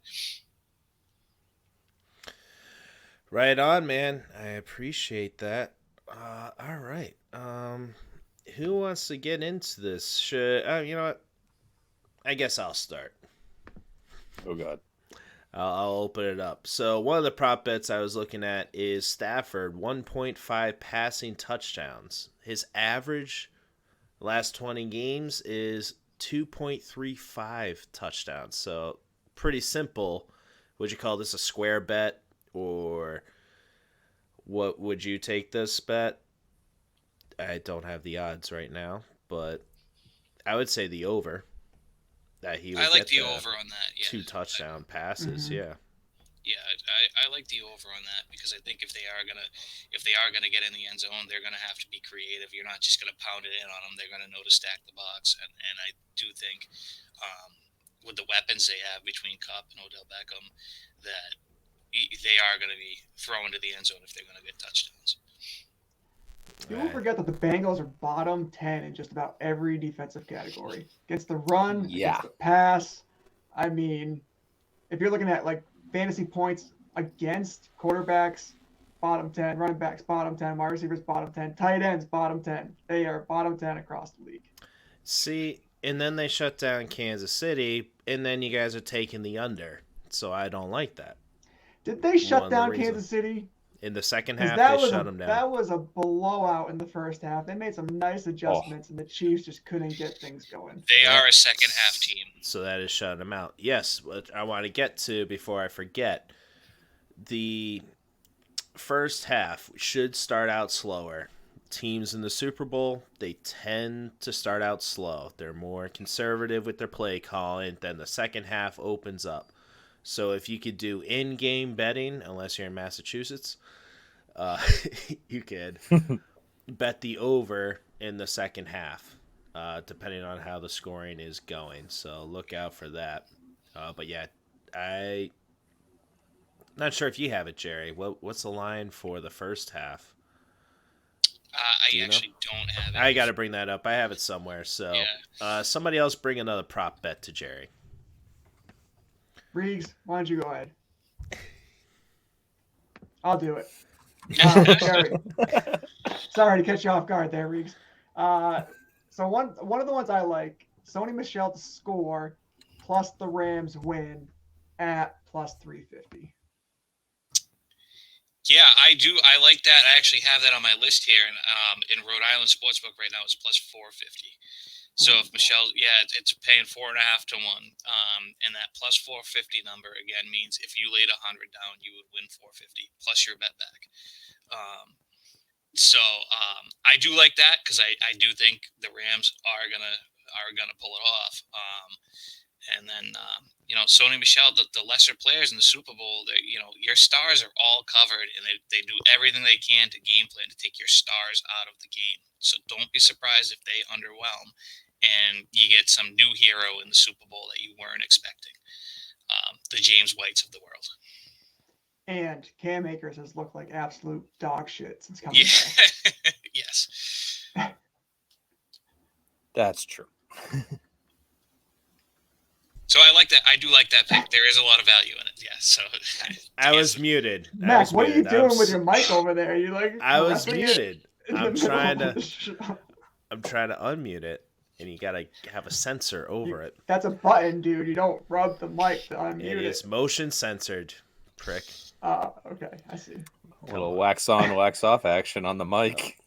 Right on, man. I appreciate that. All right. Who wants to get into this? Should you know what? I guess I'll start. Oh God. I'll open it up. So one of the prop bets I was looking at is Stafford 1.5 passing touchdowns. His average last 20 games is 2.35 touchdowns. So pretty simple. Would you call this a square bet, or what would you take this bet? I don't have the odds right now, but I would say the over. That he would I like get the over on that. Yeah, 2 touchdown passes. Mm-hmm. Yeah. Yeah, I like the over on that, because I think if they are gonna get in the end zone, they're gonna have to be creative. You're not just gonna pound it in on them. They're gonna know to stack the box, and I do think with the weapons they have between Kupp and Odell Beckham, that they are gonna be thrown to the end zone if they're gonna get touchdowns. People forget that the Bengals are bottom 10 in just about every defensive category. Against the run, against the pass. I mean, if you're looking at like fantasy points against quarterbacks, bottom 10, running backs, bottom 10, wide receivers, bottom 10, tight ends, bottom 10. They are bottom 10 across the league. See, and then they shut down Kansas City, and then you guys are taking the under. So I don't like that. Did they shut down Kansas City? In the second half, they shut them down. That was a blowout in the first half. They made some nice adjustments, and the Chiefs just couldn't get things going. They are a second half team. So that is shutting them out. Yes, what I want to get to before I forget, the first half should start out slower. Teams in the Super Bowl, they tend to start out slow. They're more conservative with their play calling. Then the second half opens up. So if you could do in-game betting, unless you're in Massachusetts, you could bet the over in the second half, depending on how the scoring is going. So look out for that. But yeah, I'm not sure if you have it, Jerry. What's the line for the first half? I actually don't have it. I got to bring that up. I have it somewhere. So Yeah. somebody else bring another prop bet to Jerry. Reegs, why don't you go ahead? I'll do it. Jerry. Sorry to catch you off guard there, Reegs. So one of the ones I like, Sony Michel to score plus the Rams win at plus 350. Yeah, I do. I like that. I actually have that on my list here. And in Rhode Island Sportsbook right now, it's plus 450. So if Michelle, it's paying 4.5 to 1. And that plus 450 number again means if you laid 100 down, you would win 450 plus your bet back. So I do like that because I do think the Rams are gonna pull it off. And then Sony Michel, the lesser players in the Super Bowl, your stars are all covered, and they do everything they can to game plan to take your stars out of the game. So don't be surprised if they underwhelm, and you get some new hero in the Super Bowl that you weren't expecting. The James Whites of the world. And Cam Akers has looked like absolute dog shit since coming back. Yes. That's true. So I like that. I do like that pick. There is a lot of value in it. Yeah. So I was muted. Mac, what are you doing with your mic over there? You like? I was muted. I'm trying to unmute it, and you gotta have a sensor over it. That's a button, dude. You don't rub the mic to unmute it. It is motion censored, prick. Okay, I see. A little wax on, wax off action on the mic.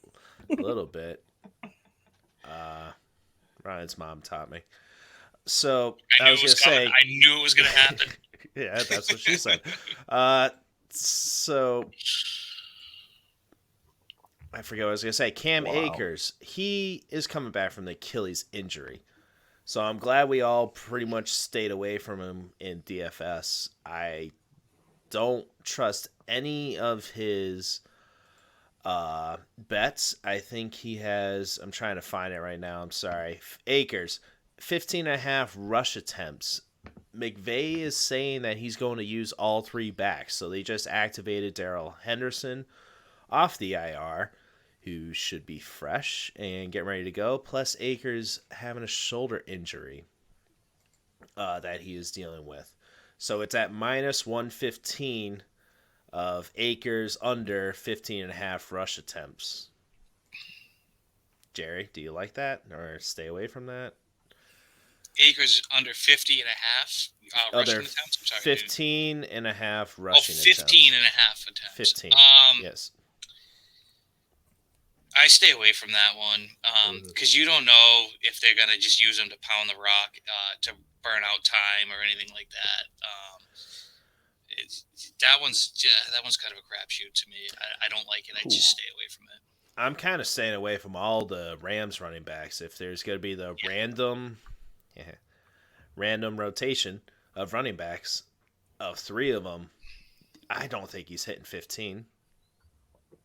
A little bit. Ryan's mom taught me. So I was gonna say, I knew it was gonna happen. Yeah, that's what she said. So I forget what I was gonna say. Cam Akers, he is coming back from the Achilles injury. So I'm glad we all pretty much stayed away from him in DFS. I don't trust any of his bets. I think he has, I'm trying to find it right now. I'm sorry. Akers, 15.5 rush attempts. McVay is saying that he's going to use all three backs. So they just activated Darrell Henderson off the IR, who should be fresh and getting ready to go. Plus Akers having a shoulder injury that he is dealing with. So it's at minus 115 of Akers under 15.5 rush attempts. Jerry, do you like that or stay away from that? Akers under 50.5 rushing attempts. I'm sorry, 15.5 rushing attempts. 15.5 attempts. 15. Yes. I stay away from that one because you don't know if they're gonna just use him to pound the rock to burn out time or anything like that. That one's kind of a crapshoot to me. I don't like it. I just stay away from it. I'm kind of staying away from all the Rams running backs. If there's going to be the random rotation of running backs, of three of them, I don't think he's hitting 15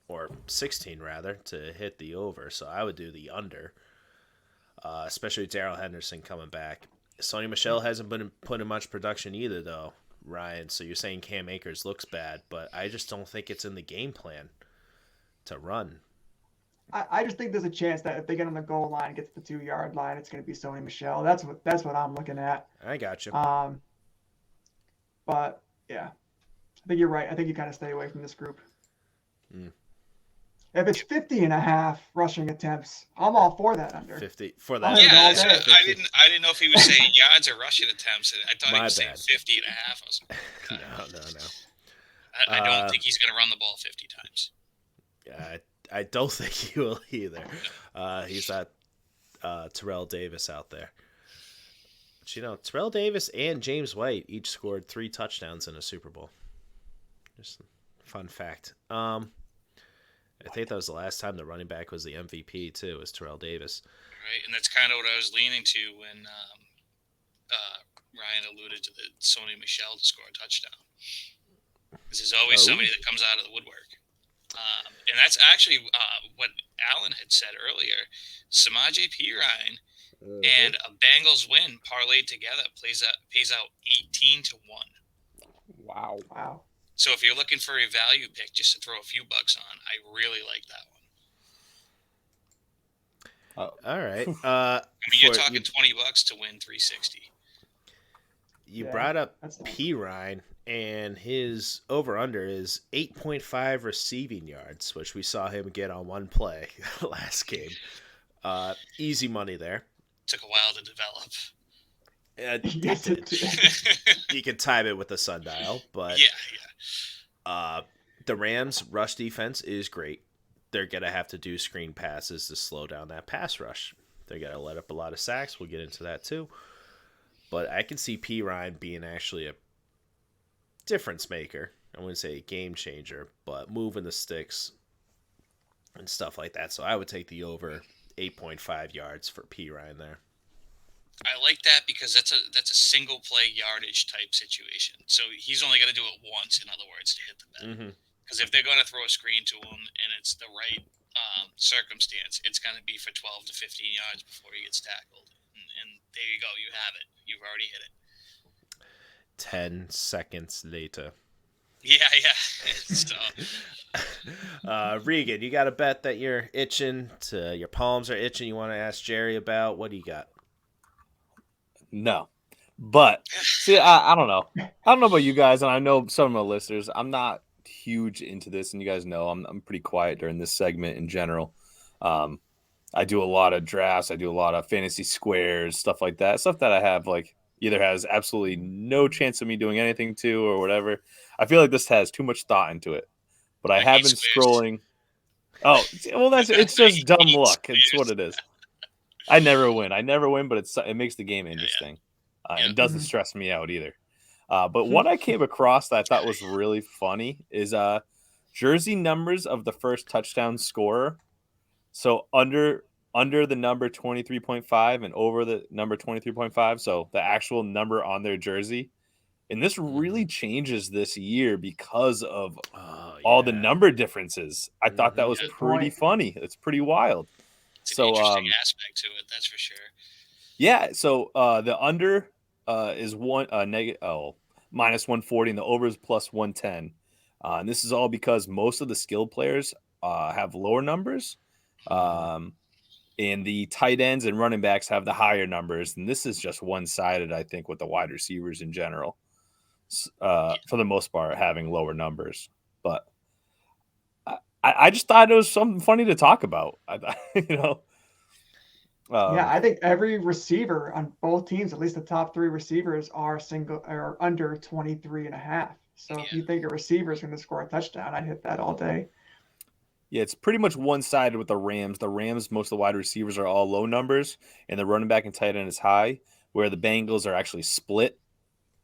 or 16 rather to hit the over. So I would do the under, especially Darrell Henderson coming back. Sony Michel hasn't been putting much production either, though, Ryan. So you're saying Cam Akers looks bad, but I just don't think it's in the game plan to run. I just think there's a chance that if they get on the goal line, gets the 2-yard line, it's going to be Sony Michel. That's what I'm looking at. I got you. But yeah, I think you're right. I think you kind of stay away from this group. If it's 50.5 rushing attempts, I'm all for that under. 50 for that. Yeah, I didn't know if he was saying yards or rushing attempts. I thought he was saying 50.5. I was like, no. I don't think he's going to run the ball 50 times. Yeah, I don't think he will either. He's not Terrell Davis out there. But Terrell Davis and James White each scored 3 touchdowns in a Super Bowl. Just fun fact. I think that was the last time the running back was the MVP too. Was Terrell Davis. Right, and that's kind of what I was leaning to when Ryan alluded to the Sony Michel to score a touchdown. Because there's always somebody that comes out of the woodwork. And that's actually what Allen had said earlier. Samaje Perine and a Bengals win parlayed together pays out 18-1. Wow. So if you're looking for a value pick just to throw a few bucks on, I really like that one. All right. I mean, you're talking $20 to win 360. You brought up Perine, and his over-under is 8.5 receiving yards, which we saw him get on one play last game. Easy money there. Took a while to develop. Yes, it did. You can time it with the sundial, but the Rams' rush defense is great. They're going to have to do screen passes to slow down that pass rush. They're going to let up a lot of sacks. We'll get into that too. But I can see Perine being actually a difference maker. I wouldn't say a game changer, but moving the sticks and stuff like that. So I would take the over 8.5 yards for Perine there. I like that because that's a single play yardage type situation. So he's only going to do it once, in other words, to hit the bet. Because if they're going to throw a screen to him and it's the right circumstance, it's going to be for 12 to 15 yards before he gets tackled. And there you go. You have it. You've already hit it. 10 seconds later. Yeah. So, Regan, you got a bet that you're itching your palms are itching. You want to ask Jerry about? What do you got? No, but see, I don't know. I don't know about you guys, and I know some of my listeners. I'm not huge into this, and you guys know I'm pretty quiet during this segment in general. I do a lot of drafts. I do a lot of fantasy squares, stuff like that. Stuff that I have either has absolutely no chance of me doing anything to or whatever. I feel like this has too much thought into it. But I have been scrolling. Oh, well, it's just dumb luck. It's what it is. I never win, but it makes the game interesting. And doesn't stress me out either. But what I came across that I thought was really funny is jersey numbers of the first touchdown scorer. So under the number 23.5 and over the number 23.5, so the actual number on their jersey. And this really changes this year because of all the number differences. I thought that was pretty funny. It's pretty wild. It's an interesting aspect to it, that's for sure. Yeah, so the under is minus 140 and the over is plus 110. And this is all because most of the skilled players have lower numbers. And the tight ends and running backs have the higher numbers. And this is just one-sided, I think, with the wide receivers in general. For the most part, having lower numbers. But I just thought it was something funny to talk about. Yeah, I think every receiver on both teams, at least the top three receivers, are under 23.5. So if you think a receiver is going to score a touchdown, I'd hit that all day. Yeah, it's pretty much one-sided with the Rams. The Rams, most of the wide receivers are all low numbers, and the running back and tight end is high, where the Bengals are actually split.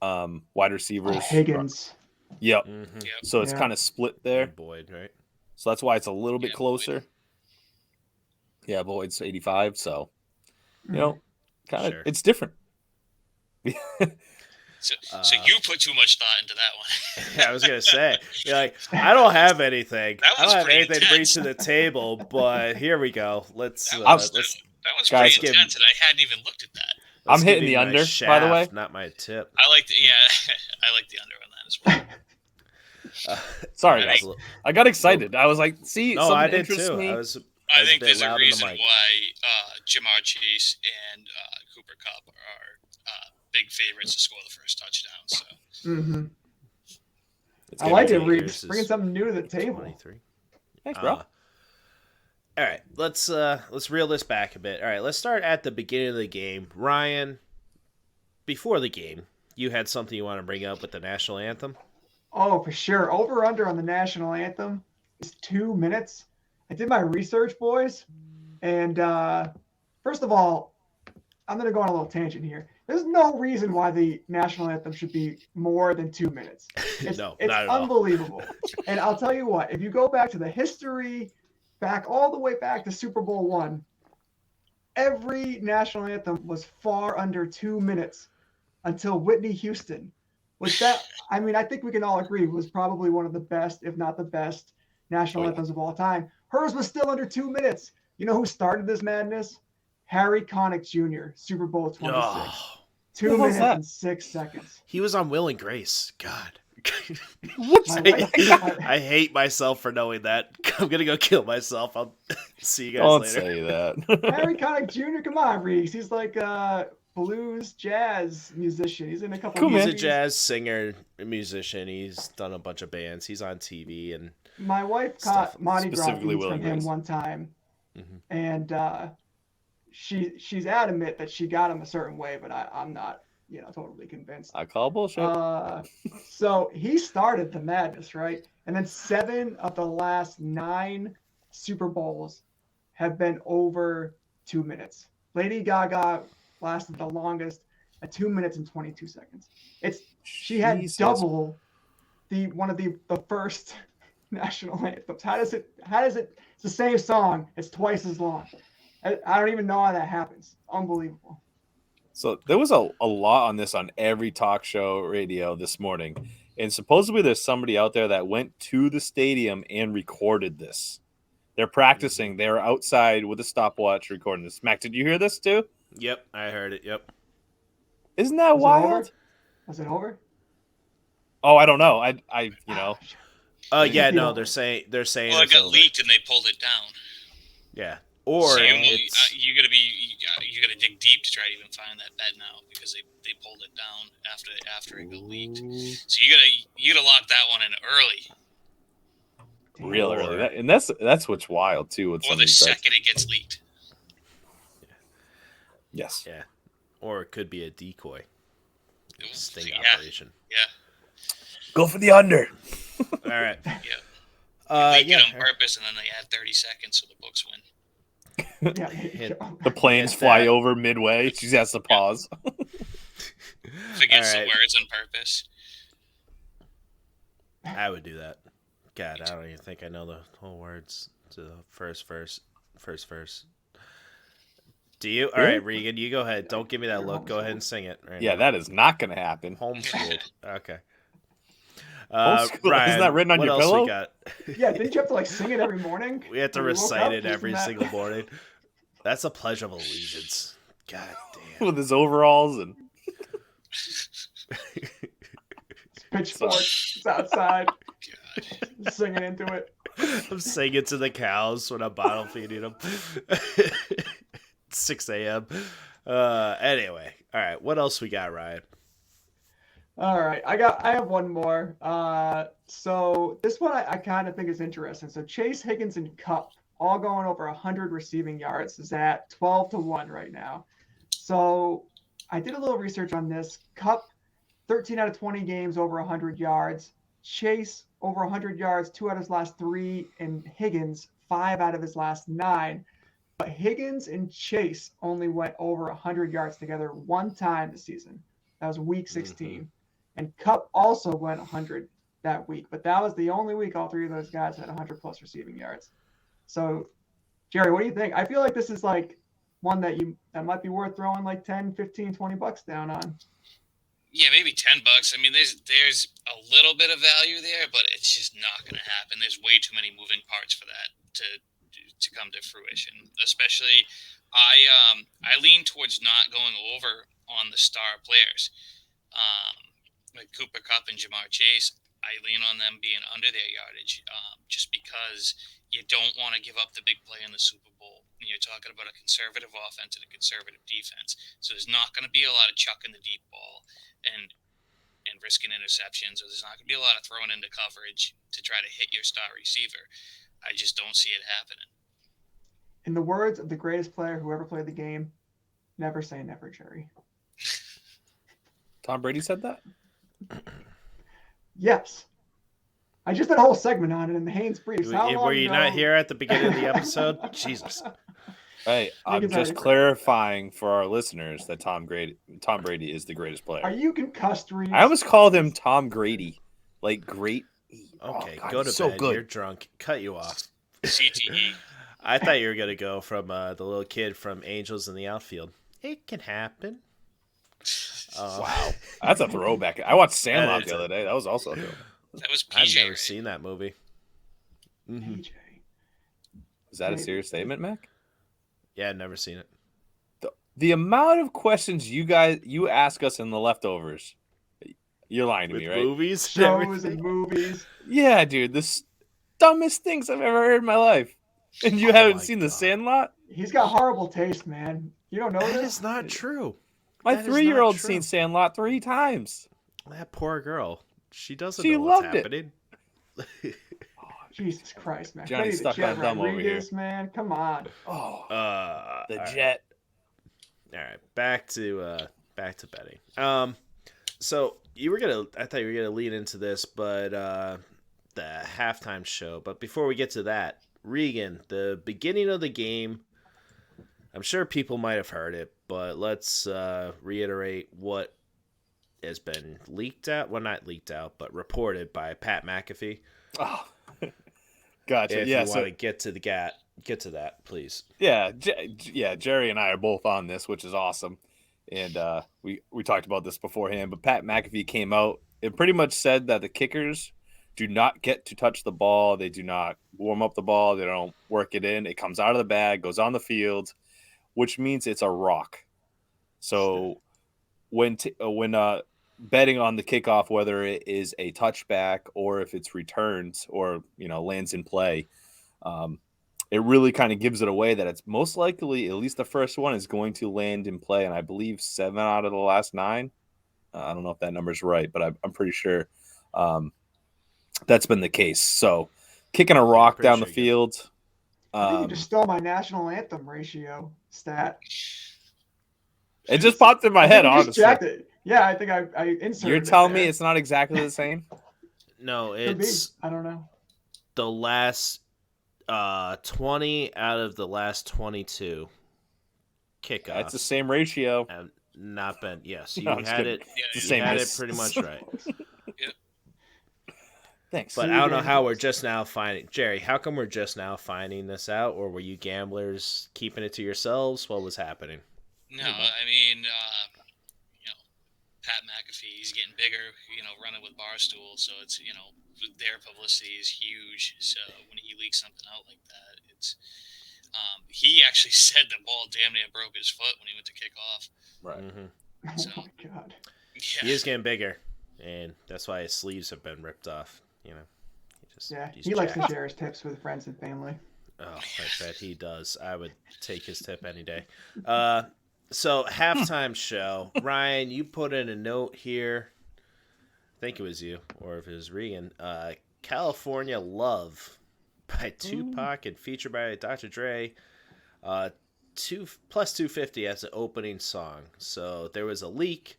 Wide receivers. Higgins. Yep. So it's kind of split there. Boyd, right? So that's why it's a little bit closer. Boyd. Yeah, Boyd's 85, so kind of it's different. So you put too much thought into that one. Yeah, I was gonna say, I don't have anything. I don't have anything to bring to the table, but here we go. That was pretty intense, and I hadn't even looked at that. I'm hitting the under, shaft, by the way. Not my tip. I like the under on that as well. Sorry, guys. I got excited. I was like, see, no, I did interests too. me. I think there's a reason why Jamar Chase and Cooper Kupp are big favorites to score the first touchdown. So. I like it, Reeves. Bringing something new to the table. 23. Thanks, bro. All right, let's reel this back a bit. All right, let's start at the beginning of the game. Ryan, before the game, you had something you want to bring up with the national anthem? Oh, for sure. Over under on the national anthem is 2 minutes. I did my research, boys, and first of all, I'm going to go on a little tangent here. There's no reason why the national anthem should be more than 2 minutes. It's No, not at all. unbelievable. And I'll tell you what, if you go back to the history, all the way back to Super Bowl I, every national anthem was far under 2 minutes until Whitney Houston. I think we can all agree was probably one of the best, if not the best, national anthems of all time. Hers was still under 2 minutes. You know who started this madness? Harry Connick Jr., Super Bowl 26. Oh, 2 minutes and 6 seconds. he was on Will and Grace. God. My I hate myself for knowing that. I'm going to go kill myself. I'll see you guys Don't later. say that. Harry Connick Jr., come on, Reeks. He's like a blues jazz musician. He's in a couple He's a movies. jazz singer, musician. He's done a bunch of bands. He's on TV. And My wife Stuff. caught Mardi Gras Specifically beats Will from and him Grace. one time. Mhm. And she's adamant that she got him a certain way, but I'm not, totally convinced. I call bullshit. So he started the madness, right? And then 7 of the last 9 Super Bowls have been over 2 minutes. Lady Gaga lasted the longest at 2 minutes and 22 seconds. She had Jesus. double one of the first national anthems. How does it? It's the same song. It's twice as long. I don't even know how that happens. Unbelievable. So there was a lot on this on every talk show radio this morning. And supposedly there's somebody out there that went to the stadium and recorded this. They're practicing. They're outside with a stopwatch recording this. Mac, did you hear this too? Yep, I heard it. Yep. Isn't that Was it wild? over? Was it over? Oh, I don't know. I Yeah, no, they're saying Well, it's it got over. leaked and they pulled it down. Yeah. Or So it's you gotta dig deep to try to even find that bet now because they pulled it down after it got leaked. So you gotta lock that one in early, real early. And that's what's wild too. With or some of the these bets. second it gets leaked. Yes. yeah. Or it could be a decoy sting Yeah. operation. Yeah, Go for the under. All right. yeah. Leak Yeah. it on purpose, and then they add 30 seconds so the books win. Yeah. Hit- The planes Hit fly that. over midway. She has to pause. Forgets All right. the words on purpose. I would do that. God, I don't even think I know the whole words to the first verse. Do you? All right, Regan, you go ahead. Don't give me that look. Go ahead and sing it. Right Yeah, now. that is not going to happen. Homeschooled. Okay. Homeschooled? Ryan, Isn't that written on what your else pillow? We got? Yeah, didn't you have to sing it every morning? We have to when you woke recite up? it every Isn't that- single morning. That's a pledge of allegiance. God damn. With his overalls and Pitchforks. It's outside. God. Singing into it. I'm singing to the cows when I'm bottle feeding them. 6 a.m. Anyway, all right. What else we got, Ryan? All right, I have one more. So this one I kind of think is interesting. So Chase, Higgins, and Cup all going over 100 receiving yards is at 12-1 right now. So I did a little research on this. Cup, 13 out of 20 games over 100 yards. Chase over 100 yards, 2 out of his last 3, and Higgins 5 out of his last 9. But Higgins and Chase only went over 100 yards together one time this season. That was week 16. And Cup also went 100 that week, but that was the only week all 3 of those guys had 100 plus receiving yards. So, Jerry, what do you think? I feel like this is like one that might be worth throwing like 10, 15, $20 down on. Yeah, maybe $10. I mean, there's a little bit of value there, but it's just not going to happen. There's way too many moving parts for that to come to fruition. Especially, I lean towards not going over on the star players, like Cooper Kupp and Jamar Chase. I lean on them being under their yardage, just because you don't want to give up the big play in the Super Bowl. And you're talking about a conservative offense and a conservative defense, so there's not going to be a lot of chucking the deep ball and risking interceptions, or there's not going to be a lot of throwing into coverage to try to hit your star receiver. I just don't see it happening. In the words of the greatest player who ever played the game, never say never, Jerry. Tom Brady said that? Yes. I just did a whole segment on it in the Haynes Briefs. Were you not here at the beginning of the episode? Jesus. Hey, I'm Regan's just already- clarifying for our listeners that Tom Brady is the greatest player. Are you concussed, Reeves? I almost called him Tom Grady, like great. Okay, God, go to so bed. good. You're drunk. Cut you off. CTE. I thought you were gonna go from the little kid from Angels in the Outfield. It can happen. Wow, that's a throwback. I watched Sandlot That the is other day. That was also a throwback. That was I've PJ. never right? seen that movie. Mhm. PJ. Is that a serious statement, Mac? Yeah, I've never seen it. The amount of questions you ask us in the leftovers, you're lying to With me, right? movies, and Shows everything? and movies. Yeah, dude, the dumbest things I've ever heard in my life. And you Oh haven't my seen The God. Sandlot? He's got horrible taste, man. You don't know That this? is not true. My That is not 3-year-old's true. seen Sandlot 3 times. That poor girl. She doesn't She know what's loved it. happening. Jesus Christ, man. Johnny's Benny the stuck Jet on dumb over Rodriguez, man. Come on. Oh, The the Jet. All right, back to betting. So I thought you were gonna lead into this, but the halftime show. But before we get to that, Regan, the beginning of the game. I'm sure people might have heard it, but let's reiterate what has been leaked out. Well, not leaked out, but reported by Pat McAfee. Oh. Gotcha. If Yeah, you want to get to that, please. Yeah, Jerry and I are both on this, which is awesome. And we talked about this beforehand, but Pat McAfee came out and pretty much said that the kickers do not get to touch the ball. They do not warm up the ball. They don't work it in. It comes out of the bag, goes on the field, which means it's a rock. So when betting on the kickoff, whether it is a touchback or if it's returned or lands in play, it really kind of gives it away that it's most likely, at least the first one, is going to land in play. And I believe 7 out of the last 9. I don't know if that number's right, but I'm pretty sure that's been the case. So kicking a rock down the field. I think you just stole my national anthem ratio stat. It just popped in my head, You just honestly. checked it. Yeah, I think I inserted You're it telling me there. it's not exactly the same? No, Could be. it's I don't know. the last 20 out of the last 22 kickoffs. That's the same ratio. Have not been. Yes, you No, I'm just had kidding. it. It's the You same had it as- pretty much right. Thanks. But I don't know how we're just now finding. Jerry, how come we're just now finding this out? Or were you gamblers keeping it to yourselves? What was happening? No, I mean, Pat McAfee, he's getting bigger, running with Barstool, so it's, their publicity is huge. So when he leaks something out like that, it's, he actually said the ball damn near broke his foot when he went to kick off. Right. Mm-hmm. So, Oh my God. yeah. He is getting bigger, and that's why his sleeves have been ripped off. He's He likes to jacked. share his tips with friends and family. Oh, I bet he does. I would take his tip any day. So halftime show. Ryan, you put in a note here. I think it was you, or if it was Regan. California Love by Tupac and featured by Dr. Dre. plus 250 as the opening song. So there was a leak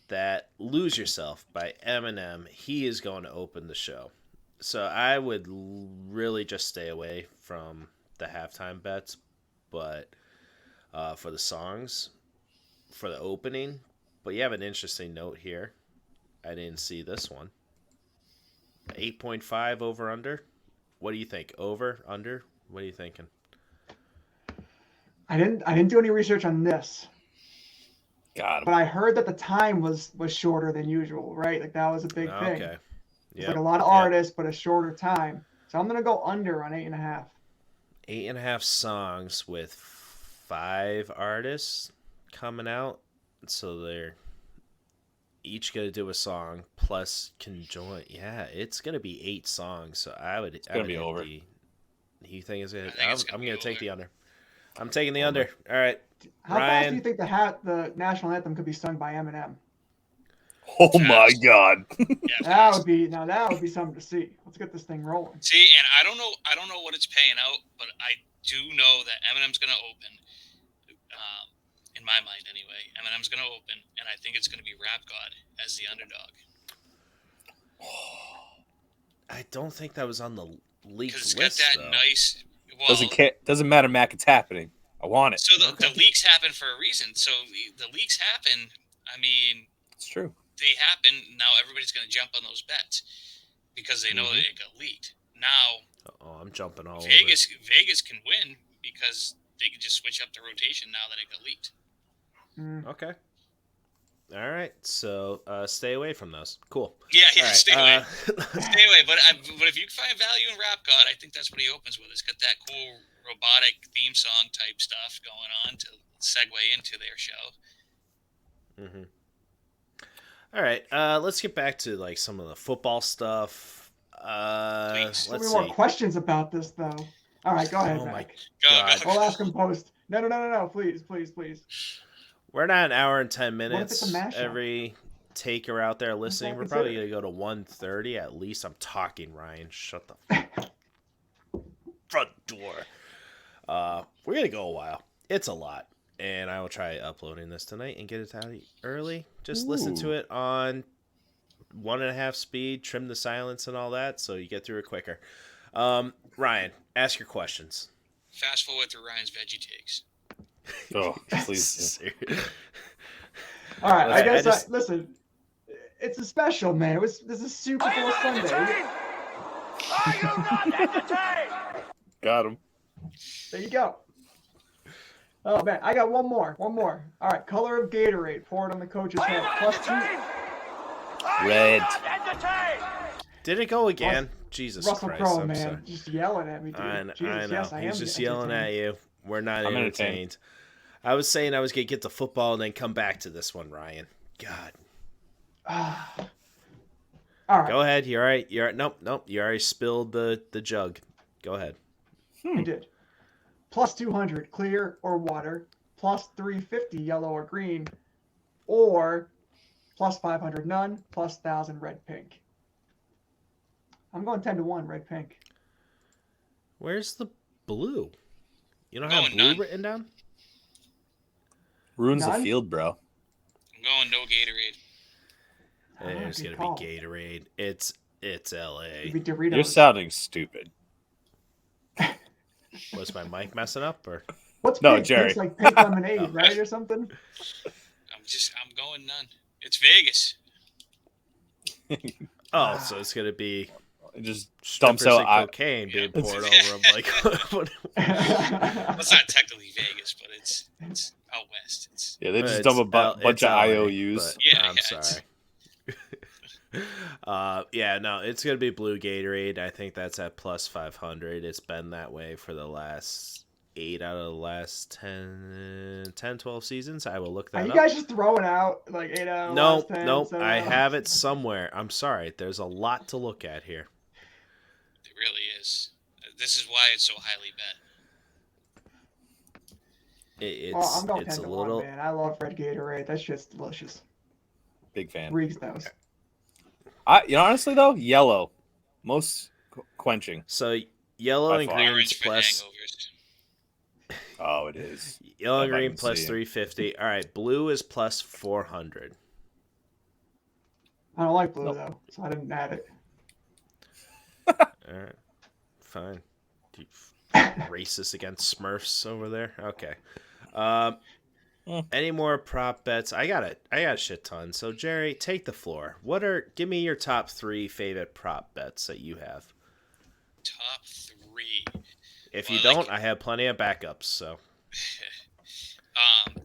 that Lose Yourself by Eminem. He is going to open the show. So I would really just stay away from the halftime bets, but for the songs, for the opening. But you have an interesting note here. I didn't see this one. 8.5 over under. What do you think? Over, under? What are you thinking? I didn't do any research on this. Got him. But I heard that the time was shorter than usual, right? Like that was a big thing. Okay. It's like a lot of artists, but a shorter time. So I'm gonna go under on 8.5. 8.5 songs with 5 artists coming out. So they're each gonna do a song plus conjoint. Yeah, it's gonna be 8 songs. So I would. It's gonna be over. You think it's gonna? I'm gonna take the under. I'm taking the under. All right. How fast Ryan. do you think the national anthem could be sung by Eminem? Oh my God. Yeah, That would be something to see. Let's get this thing rolling. See, and I don't know what it's paying out, but I do know that Eminem's going to open. In my mind, anyway, Eminem's going to open, and I think it's going to be Rap God as the underdog. I don't think that was on the leaked Because it's list. got that though. nice. Well, Doesn't matter, Mac. It's happening. I want it. So the leaks happen for a reason. So the leaks happen. I mean, It's true. they happen. Now everybody's going to jump on those bets because they know that it got leaked. Now, I'm jumping all over. Vegas can win because they can just switch up the rotation now that it got leaked. Okay. All right. So stay away from those. Cool. Yeah, right, stay away. Stay away. But if you can find value in Rap God, I think that's what he opens with. It's got that cool robotic theme song type stuff going on to segue into their show. Mm-hmm. All right. Let's get back to like some of the football stuff. Let's There'll be see. more questions about this, though. All right, go ahead, Oh my Mac. God. We'll ask him post. No. Please. We're not an hour and 10 What if minutes. it's a mashup? Every taker out there listening, we're consider probably going to go to 1:30 at least. I'm talking, Ryan. Shut the front door. We're going to go a while. It's a lot. And I will try uploading this tonight and get it out early. Just listen to it on 1.5 speed, trim the silence and all that, so you get through it quicker. Ryan, ask your questions. Fast forward through Ryan's veggie takes. Oh, please. All right, I guess listen. It's a special, man. This is Super Bowl Sunday. Are you not entertained? Got him. There you go. Oh man, I got one more. All right, color of Gatorade poured on the coach's head. +2. Red. Did it go again? Jesus Russell Christ! Crowe, I'm man, sorry. just yelling at me, dude. I Jesus, know. yes, I am He's just yelling at you. We're not I'm entertained. I was saying I was gonna get to football and then come back to this one, Ryan. God. All right. Go ahead. You're all right. Nope. You already spilled the jug. Go ahead. I did. +200 clear or water, +350 yellow or green, or +500 none, +1,000 red pink. I'm going 10-1 red pink. Where's the blue? You don't Going have blue none. written down? Ruins the None? field, bro. I'm going no Gatorade. There's good gonna call. be Gatorade. It's LA. It'd be Doritos. You're sounding stupid. Was my mic messing up or? What's No, pink? Jerry. Pink's like pink lemonade, right, or something? I'm going none. It's Vegas. Oh, so it's gonna be It just strippers dumps out and cocaine being Yeah. poured over him. Like, what? Well, it's not technically Vegas, but it's out west. Yeah, they just It's dump a L- bunch it's of LA, IOUs. but Yeah, I'm yeah, sorry. Yeah, no, it's gonna be blue Gatorade. I think that's at +500. It's been that way for the last 8 out of the last 10, 12 seasons. I will look that Are you up. guys just throwing out like 8 out of the last 10? Nope. So, I have it somewhere. I'm sorry. There's a lot to look at here. It really is. This is why it's so highly bet. Well, I'm going It's a 10-1, little. man. I love red Gatorade. That shit's delicious. Big fan. Reeks knows. Honestly though, yellow, most quenching. So yellow By and far. green Orange for plus hangovers. Oh, it is. yellow and If I green can plus see. 350. All right, blue is +400. I don't like blue Nope. though, so I didn't add it. All right, fine. You racist against Smurfs over there. Okay. Any more prop bets? I got a shit ton. So Jerry, take the floor. Give me your top 3 favorite prop bets that you have. Top 3. If Well, you I don't, like- I have plenty of backups. So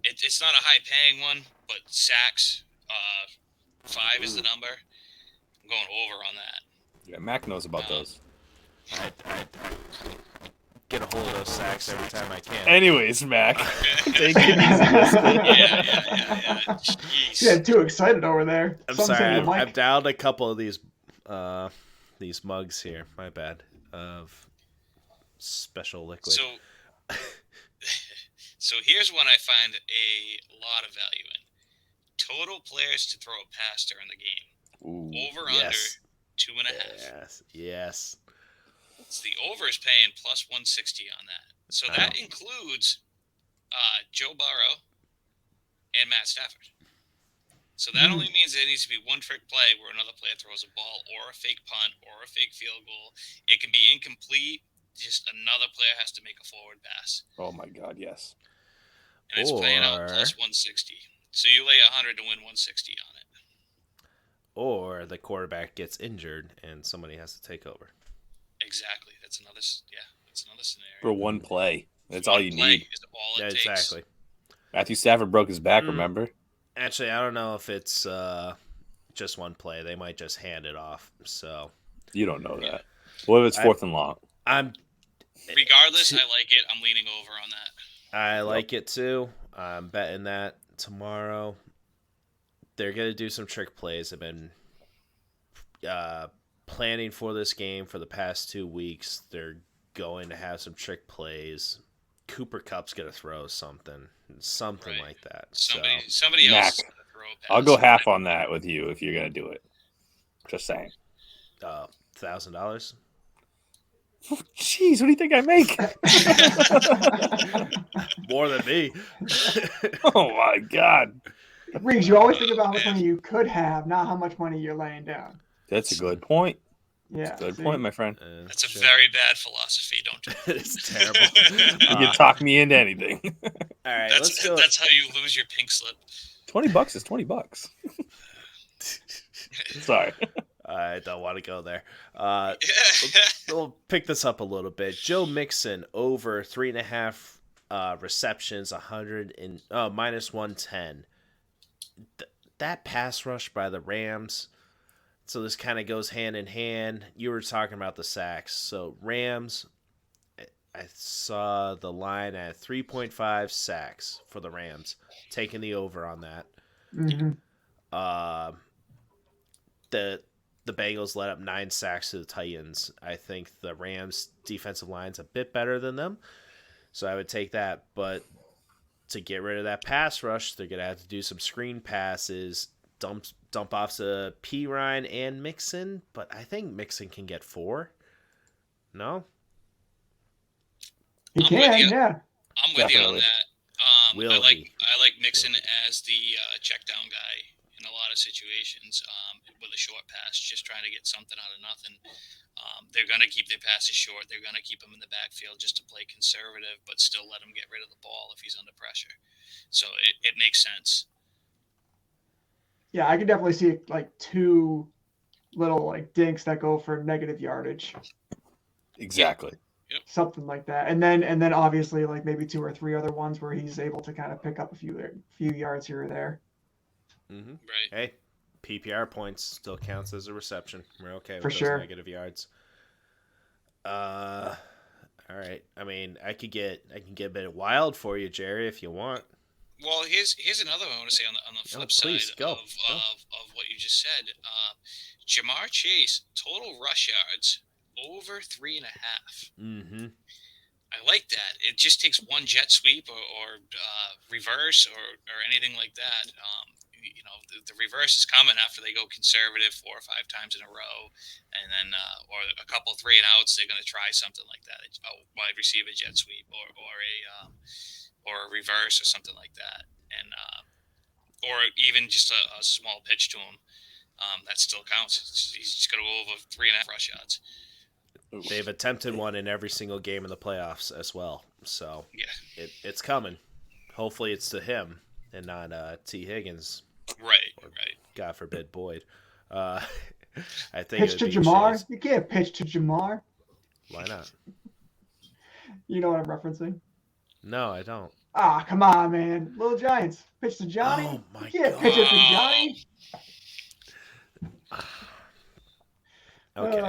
It's not a high paying one, but sacks. 5 is the number. I'm going over on that. Yeah, Mac knows about those. I get a hold of those sacks every time I can. Anyways, Mac. Take it easy. Yeah. Jeez. Yeah, too excited over there. I'm Something sorry. to the I've mic. downed a couple of these mugs here. My bad. Of special liquid. So here's one I find a lot of value in. Total players to throw a pass during the game. Ooh. Over Yes. under 2.5. Yes. So the over is paying +160 on that. So that includes Joe Burrow and Matt Stafford. So that only means there needs to be one trick play where another player throws a ball or a fake punt or a fake field goal. It can be incomplete, just another player has to make a forward pass. Oh my God, yes. And it's paying out plus 160. So you lay 100 to win 160 on it. Or the quarterback gets injured and somebody has to take over. Exactly. That's another scenario. For one play. That's all you need. Is all it takes. Exactly. Matthew Stafford broke his back, remember? Actually, I don't know if it's just one play. They might just hand it off. So you don't know that. What if it's 4th and long? Regardless, I like it. I'm leaning over on that. I like it too. I'm betting that tomorrow. They're going to do some trick plays. I've been planning for this game for the past 2 weeks. They're going to have some trick plays. Cooper Kupp's going to throw something like that. Somebody else is going to throw a pass. I'll go half on that with you if you're going to do it. Just saying. $1,000? Oh, jeez, what do you think I make? More than me. Oh, my God. Riggs, you always think about how much money you could have, not how much money you're laying down. That's a good point. Yeah. Good point, my friend. That's a very bad philosophy. Don't do it. It's terrible. You can talk me into anything. All right, let's go. That's how you lose your pink slip. $20 is $20. Sorry. I don't want to go there. We'll pick this up a little bit. Joe Mixon over 3.5 receptions, minus 110. That pass rush by the Rams. So this kind of goes hand in hand. You were talking about the sacks. So Rams, I saw the line at 3.5 sacks for the Rams, taking the over on that. Mm-hmm. The Bengals let up 9 sacks to the Titans. I think the Rams' defensive line's a bit better than them, so I would take that. But to get rid of that pass rush, they're going to have to do some screen passes, dump off to P. Ryan and Mixon, but I think Mixon can get 4. No? He can, yeah. I'm with you on that. I like Mixon as the check down guy in a lot of situations with a short pass, just trying to get something out of nothing. They're going to keep their passes short. They're going to keep him in the backfield just to play conservative, but still let him get rid of the ball if he's under pressure. So it makes sense. Yeah, I could definitely see like 2 little dinks that go for negative yardage. Exactly. Yep. Something like that. And then obviously like maybe 2 or 3 other ones where he's able to kind of pick up a few yards here or there. Mm-hmm. Right. Hey, PPR points still counts as a reception. We're okay with For those sure. negative yards. All right. I mean, I can get a bit wild for you, Jerry, if you want. Well, here's another one I want to say on the flip side of what you just said. Jamar Chase, total rush yards over 3.5. Mm-hmm. I like that. It just takes one jet sweep or reverse or anything like that. The reverse is coming after they go conservative 4 or 5 times in a row, and then or a couple 3 and outs. They're going to try something like that. A wide receiver jet sweep or a reverse or something like that, and or even just a small pitch to him. That still counts. He's just going to go over 3.5 rush yards. They've attempted one in every single game in the playoffs as well. So yeah, it's coming. Hopefully it's to him and not T. Higgins. Right. God forbid Boyd. I think pitch to Jamar? You can't pitch to Jamar. Why not? You know what I'm referencing? No, I don't. Ah, come on, man. Little Giants. Pitch to Johnny? Oh, my You can't God. pitch it to Johnny. Okay,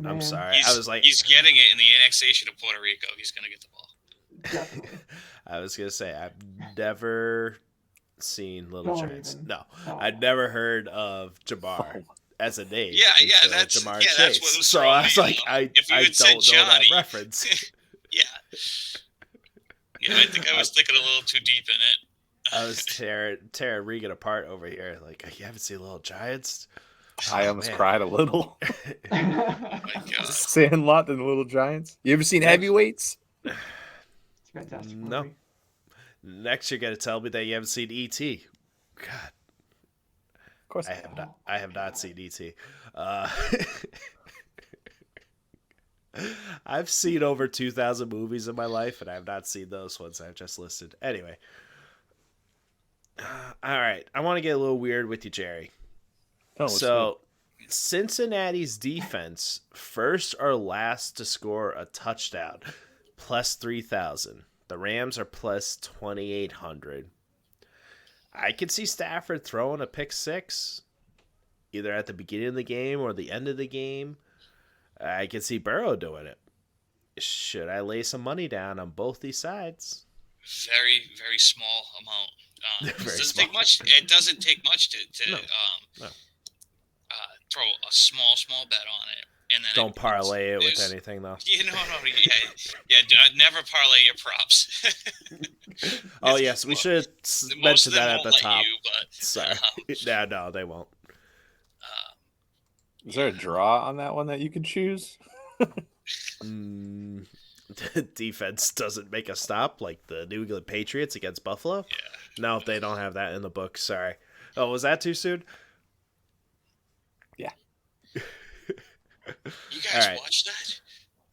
I'm sorry. He's getting it in the annexation of Puerto Rico. He's going to get the ball. Definitely. I was going to say, I've never seen Little Giants. Even. No, Oh. I'd never heard of Jamar as a name. That's Jamar Chase. Chase. What was so wrong, I was like, I don't know Johnny, that reference. Yeah, I think I was thinking a little too deep in it. I was tearing Regan apart over here. Like, you haven't seen Little Giants? I almost cried a little. Oh my God. Sandlot and the Little Giants. You ever seen Heavyweights? It's a fantastic movie. No. Next, you're gonna tell me that you haven't seen E.T. God, Of course I have not seen E.T. I've seen over 2,000 movies in my life, and I have not seen those ones I've just listed. Anyway. All right. I want to get a little weird with you, Jerry. Oh, so, Cincinnati's defense, first or last to score a touchdown, plus 3,000. The Rams are plus 2,800. I could see Stafford throwing a pick six, either at the beginning of the game or the end of the game. I could see Burrow doing it. Should I lay some money down on both these sides? Very, very small amount. It doesn't take much. It doesn't take much to throw a small bet on it, and then don't parlay it with anything though. Never parlay your props. Oh yes, we should mention that at the top. But, sorry, no, they won't. Is there a draw on that one that you could choose? The defense doesn't make a stop like the New England Patriots against Buffalo. Yeah. No, they don't have that in the book. Sorry. Oh, was that too soon? Yeah. You guys watch that?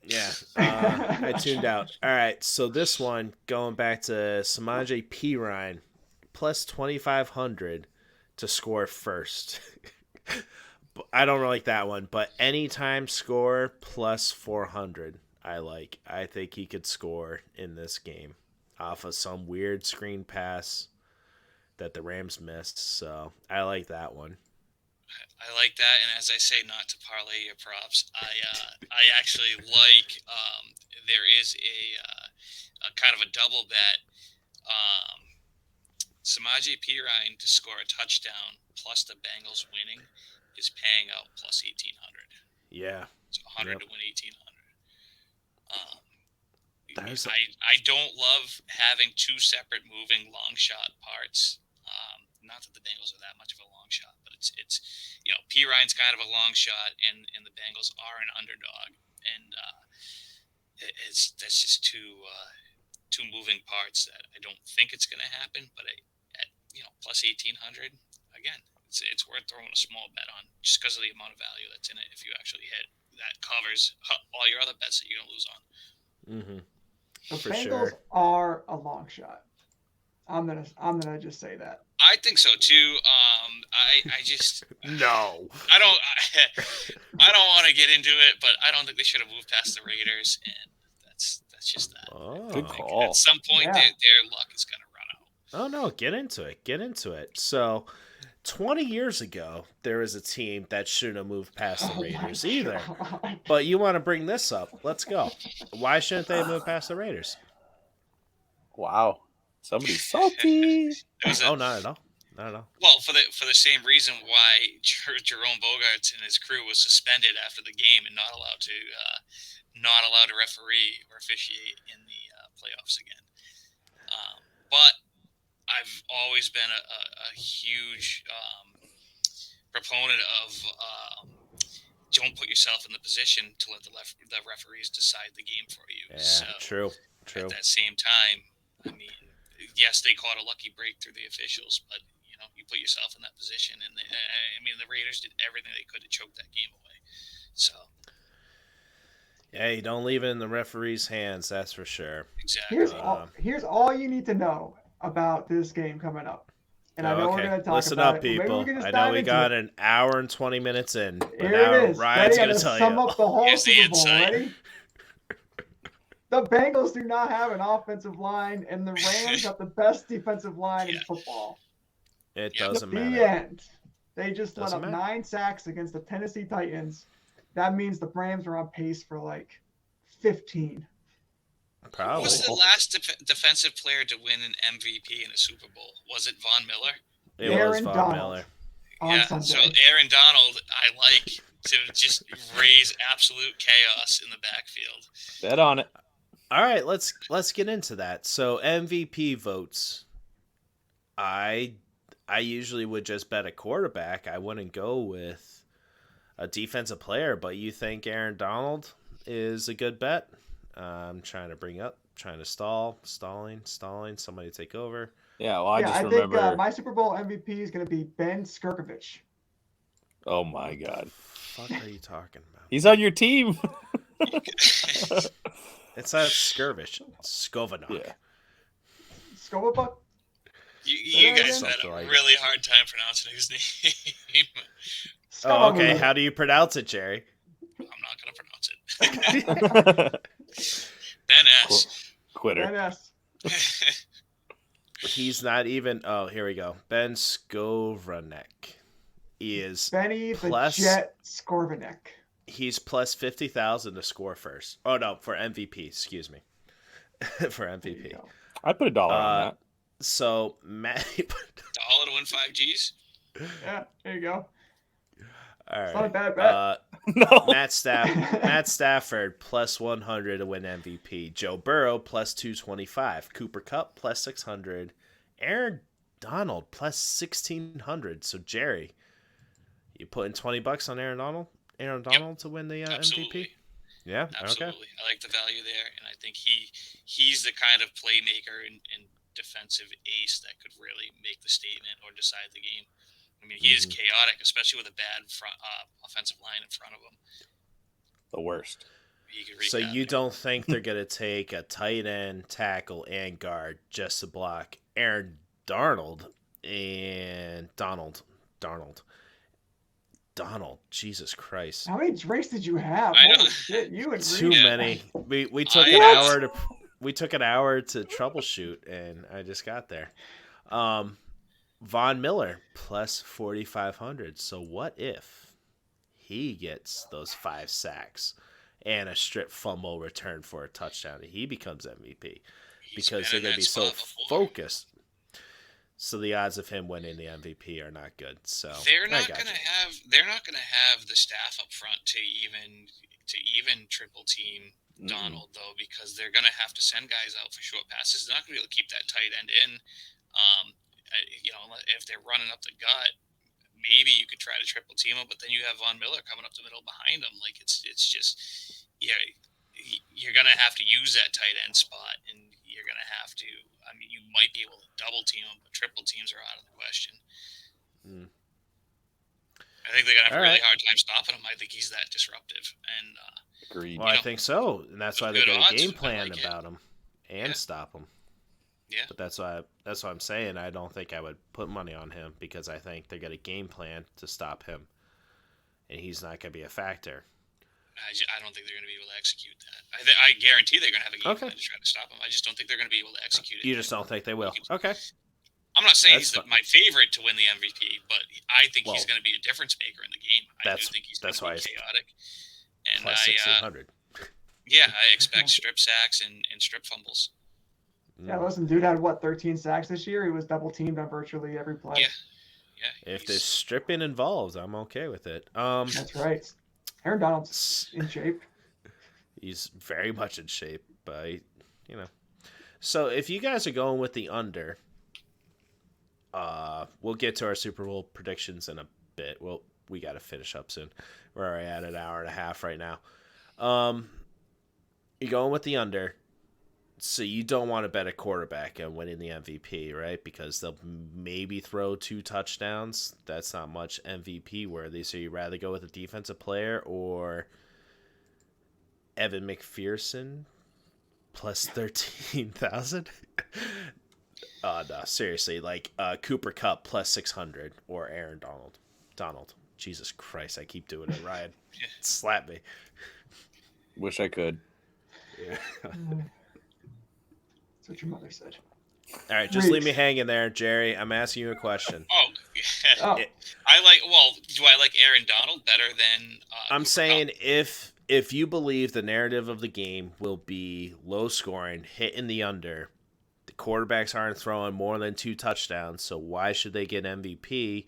Yeah. I tuned out. All right. So this one, going back to Samaje Perine, plus 2,500 to score first. I don't really like that one, but anytime score plus 400. I think he could score in this game off of some weird screen pass that the Rams missed. So I like that one. I like that, and as I say, not to parlay your props, I actually like. There is a kind of a double bet. Samaje Perine to score a touchdown plus the Bengals winning is paying out plus 1,800. Yeah, it's 100 to win 1,800. I don't love having two separate moving long shot parts. Not that the Bengals are that much of a long shot, but it's Perine's kind of a long shot, and the Bengals are an underdog, and that's just two moving parts that I don't think it's going to happen. But at plus 1,800, again, it's worth throwing a small bet on just because of the amount of value that's in it. If you actually hit, that covers all your other bets that you're going to lose on. Mm-hmm. The Bengals are a long shot. I'm gonna just say that. I think so too. I just no. I don't want to get into it, but I don't think they should have moved past the Raiders, and that's just that. Oh, good call. At some point, their luck is gonna run out. Oh no, get into it. So, 20 years ago, there was a team that shouldn't have moved past the Raiders either. But you want to bring this up? Let's go. Why shouldn't they move past the Raiders? Wow. Somebody's salty. Oh, not at all. Well, for the same reason why Jerome Bogarts and his crew was suspended after the game and not allowed to referee or officiate in the playoffs again. But I've always been a huge proponent of don't put yourself in the position to let the referees decide the game for you. Yeah, so true. At that same time, I mean, yes, they caught a lucky break through the officials, but you put yourself in that position, and the Raiders did everything they could to choke that game away. So, yeah, you don't leave it in the referee's hands. That's for sure. Exactly. Here's all you need to know about this game coming up. And I know we're going to talk Listen about up, it. people. I know we got an hour and 20 minutes in. But here now it is. Ryan's going to tell sum you. Up the whole Here's the Super Bowl. insight. Ready? The Bengals do not have an offensive line, and the Rams have the best defensive line in football. It doesn't The matter. end. They just let up 9 sacks against the Tennessee Titans. That means the Rams are on pace for like 15. Probably. Who was the last defensive player to win an MVP in a Super Bowl? Was it Von Miller? It Aaron was Von Donald. Miller. Yeah, Sunday. so Aaron Donald, I like to just raise absolute chaos in the backfield. Bet on it. All right, let's get into that. So MVP votes. I usually would just bet a quarterback. I wouldn't go with a defensive player, but you think Aaron Donald is a good bet? I'm trying to stalling. Somebody take over. Yeah, well, I think my Super Bowl MVP is going to be Ben Skirkovich. Oh my God! What the fuck are you talking about? He's on your team. It's not skirvish. It's Skovanok. Yeah. Scovabuck? You guys had Something a like really hard time pronouncing his name. Oh, okay. How do you pronounce it, Jerry? I'm not going to pronounce it. Ben S. Quitter. Ben S. He's not even. Oh, here we go. Ben Skovanek. He is Benny plus, the Jet Skorvanek. He's plus 50,000 to score first. Oh no, for MVP. Excuse me. For MVP. I'd put $1 on that. So Matt. $1 to win 5 Gs. Yeah, there you go. All It's right. not a bad bet. No. Matt Stafford plus 100 to win MVP. Joe Burrow plus 225. Cooper Kupp plus 600. Aaron Donald plus 1,600. So Jerry, you putting $20 on Aaron Donald? To win the MVP? Yeah. Absolutely. Okay. I like the value there, and I think he's the kind of playmaker and defensive ace that could really make the statement or decide the game. I mean, he is chaotic, especially with a bad offensive line in front of him. The worst. So you don't think they're going to take a tight end, tackle, and guard just to block Aaron Darnold and Donald. Jesus Christ. How many drinks did you have? I know. Holy shit, you and Too Reed. many. We took an hour to troubleshoot, and I just got there. Von Miller plus 4,500. So what if he gets those 5 sacks and a strip fumble return for a touchdown? He becomes MVP because they're going to be so focused. So the odds of him winning the MVP are not good. So they're not going to have the staff up front to even triple team Donald though, because they're going to have to send guys out for short passes. They're not going to be able to keep that tight end in. If they're running up the gut, maybe you could try to triple team him, but then you have Von Miller coming up the middle behind him. Like it's just you're going to have to use that tight end spot, and you're going to have to. I mean, you might be able to double team him, but triple teams are out of the question. I think they're going to have a really hard time stopping him. I think he's that disruptive. And agreed. Well, I think so, and that's why they got a game plan about him and stop him. Yeah, but that's why I'm saying I don't think I would put money on him because I think they got a game plan to stop him, and he's not going to be a factor. I don't think they're going to be able to execute that. I guarantee they're going to have a game plan to try to stop him. I just don't think they're going to be able to execute it. You just don't think they will? Okay. I'm not saying he's my favorite to win the MVP, but I think he's going to be a difference maker in the game. I do think he's going to be chaotic. And plus 1,600. Yeah, I expect strip sacks and strip fumbles. Yeah, listen, dude had 13 sacks this year? He was double teamed on virtually every play. Yeah. If there's stripping involved, I'm okay with it. That's right. Aaron Donald's in shape. He's very much in shape, but So if you guys are going with the under, we'll get to our Super Bowl predictions in a bit. We got to finish up soon. We're already at an hour and a half right now. You're going with the under. So you don't want to bet a quarterback on winning the MVP, right? Because they'll maybe throw 2 touchdowns. That's not much MVP worthy. So you'd rather go with a defensive player or Evan McPherson plus 13,000? No, seriously. Like Cooper Kupp plus 600 or Aaron Donald. Jesus Christ, I keep doing it, Ryan. Slap me. Wish I could. Yeah. That's what your mother said. All right, just leave me hanging there, Jerry. I'm asking you a question. Oh. Do I like Aaron Donald better than I'm Cooper saying Kupp? if you believe the narrative of the game will be low scoring, hitting the under, the quarterbacks aren't throwing more than 2 touchdowns, so why should they get MVP?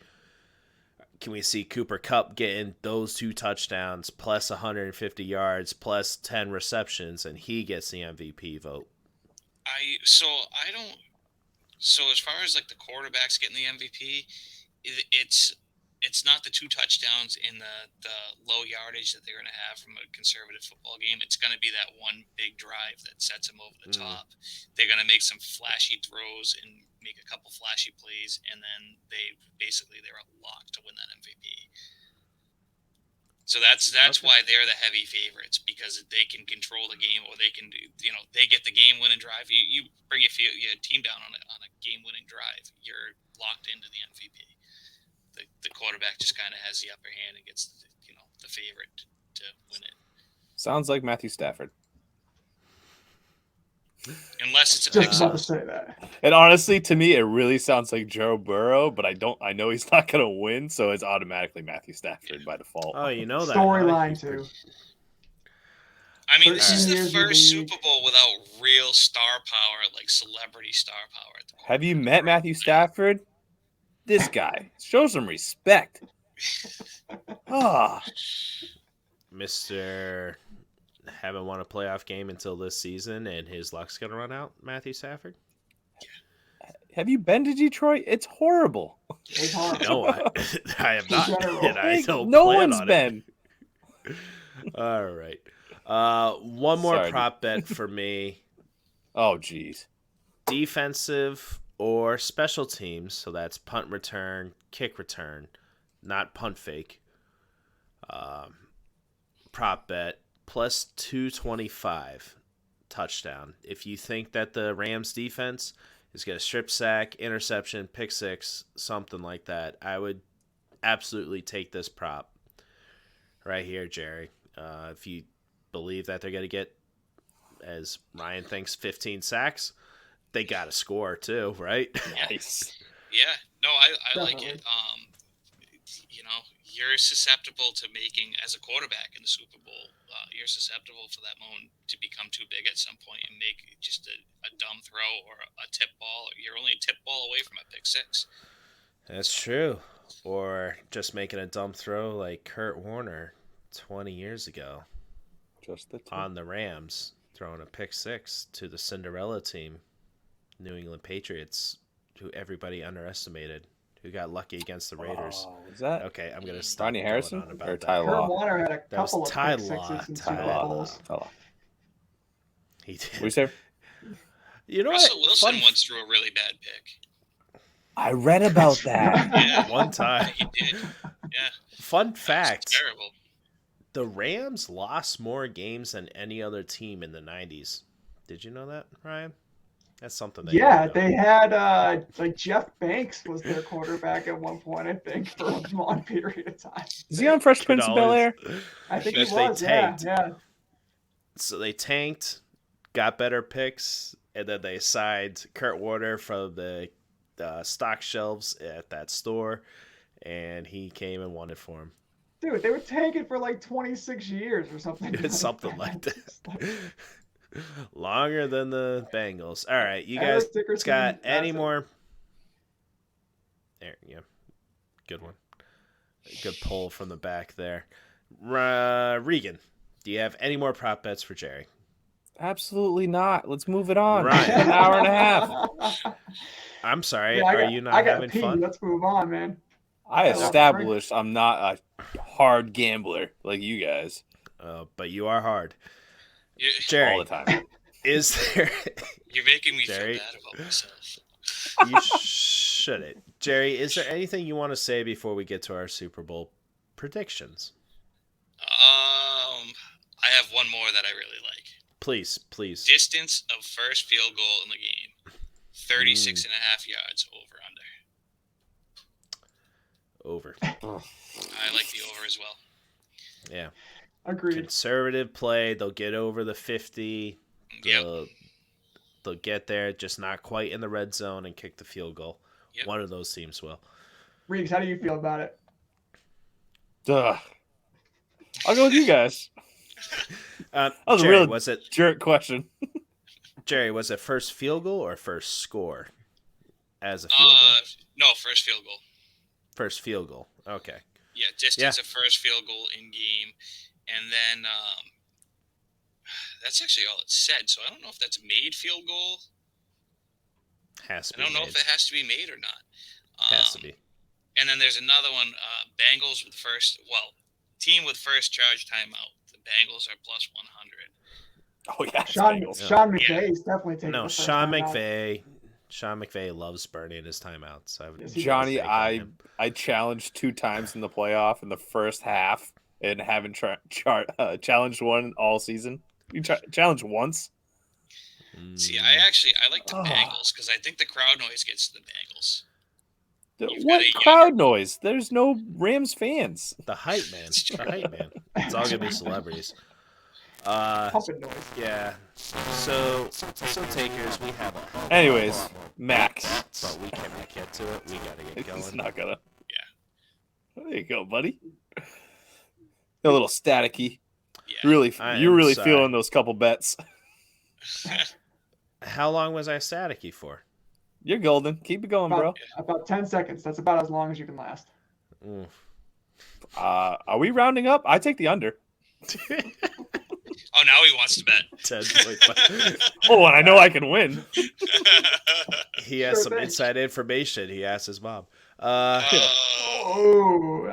Can we see Cooper Kupp getting those 2 touchdowns plus 150 yards plus 10 receptions, and he gets the MVP vote? So as far as like the quarterbacks getting the MVP, it's not the 2 touchdowns in the low yardage that they're going to have from a conservative football game. It's going to be that one big drive that sets them over the top. They're going to make some flashy throws and make a couple flashy plays, and then they're a lock to win that MVP. So that's why they're the heavy favorites, because they can control the game, or they can they get the game winning drive. You bring your team down on a game winning drive, you're locked into the MVP. The quarterback just kind of has the upper hand and gets the favorite to win it. Sounds like Matthew Stafford. Unless it's a Just pick about to six. say that. And honestly, to me, it really sounds like Joe Burrow, but I know he's not going to win, so it's automatically Matthew Stafford by default. Oh, you know that. Storyline too. I mean, this is 13 the years first in the league. Super Bowl without real star power, like celebrity star power. At the Have you met Matthew Stafford? This guy. Show some respect. Mr. Haven't won a playoff game until this season, and his luck's going to run out, Matthew Stafford? Have you been to Detroit? It's horrible. It's hard. No, I have not. general. And I don't No plan one's on been. it. All right. One more Sorry. prop bet for me. Oh, geez. Defensive or special teams, so that's punt return, kick return, not punt fake. Prop bet plus 225 touchdown. If you think that the Rams defense is going to strip sack, interception, pick six, something like that, I would absolutely take this prop right here, Jerry. If you believe that they're going to get, as Ryan thinks, 15 sacks, they got to score too, right? Nice. Yeah, no, I like Definitely. it. You're susceptible to making, as a quarterback in the Super Bowl, you're susceptible for that moment to become too big at some point and make just a dumb throw or a tip ball. You're only a tip ball away from a pick six. That's true. Or just making a dumb throw like Kurt Warner 20 years ago Just the tip. on the Rams, throwing a pick six to the Cinderella team, New England Patriots, who everybody underestimated, who got lucky against the Raiders. Oh, was that Okay, I'm going to stop Ronnie going Harrison on about or that. Ty Kurt Law? Warner had a That was couple of Ty pick Law. sixes in Ty Super Law. Bowls. He did. What do you say? You know Russell what? Wilson Fun- once threw a really bad pick. I read about that. Yeah, One time. he did. Yeah, Fun that was fact. terrible. The Rams lost more games than any other team in the 90s. Did you know that, Ryan? That's something that Yeah, you know. they had like Jeff Banks was their quarterback at one point, I think, for a long period of time. Is he on Fresh Prince of Bel-Air? I think he Yes, they was. Yeah, tanked. yeah. So they tanked, got better picks, and then they signed Kurt Warner from the stock shelves at that store, and he came and won it for him. Dude, they were tanking for like 26 years or something. It's something like that. Longer than the Bengals. All right, you Eric guys Dickerson, got any that's it. more? There, yeah, good one. Good pull from the back there. Regan, do you have any more prop bets for Jerry? Absolutely not. Let's move it on. Right. An hour and a half. I'm sorry, Yeah, are you not I got having pee. fun? Let's move on, man. I love established I'm not a hard gambler like you guys But you are hard. You're all the Jerry, time. is there... making me Jerry? feel bad about myself. You shouldn't. Jerry, is there anything you want to say before we get to our Super Bowl predictions? I have one more that I really like. Please. Distance of first field goal in the game. 36 and a half yards over under. Over. I like the over as well. Yeah. Agreed. Conservative play. They'll get over the 50. Yep. They'll get there, just not quite in the red zone and kick the field goal. Yep. One of those teams will. Reeves, how do you feel about it? Duh. I'll go with you guys. That was a Jerry, real was it Jerk question. Jerry? Was it first field goal or first score as a field goal? No, first field goal. First field goal. Okay. Yeah, distance of first field goal in game. And then that's actually all it said. So I don't know if that's made field goal. Has to I be. don't know made. if it has to be made or not. Has to be. And then there's another one, Bengals with team with first charge timeout. The Bengals are plus 100. Oh yeah, Sean Bengals. McVay is definitely taking No, the first Sean time out. McVay. Sean McVay loves burning his timeouts. I would Yes, he does. Johnny, take on him. I challenged 2 times in the playoff in the first half and haven't challenged one all season. You challenged once. See, I like the Bengals because I think the crowd noise gets to the Bengals. What crowd noise? There's no Rams fans. The hype man. The hype man. It's all gonna be celebrities. Pumping noise. Yeah. So takers, we have a. Anyways, Max. But we cannot get to it. We gotta get going. It's not gonna. Yeah. There you go, buddy. A little staticky. Yeah. You're really feeling those couple bets. How long was I staticky for? You're golden. Keep it going, bro. About 10 seconds. That's about as long as you can last. Are we rounding up? I take the under. Oh, now he wants to bet. 10.5. Oh, and I know I can win. He has some inside information. He asked his mom. Oh,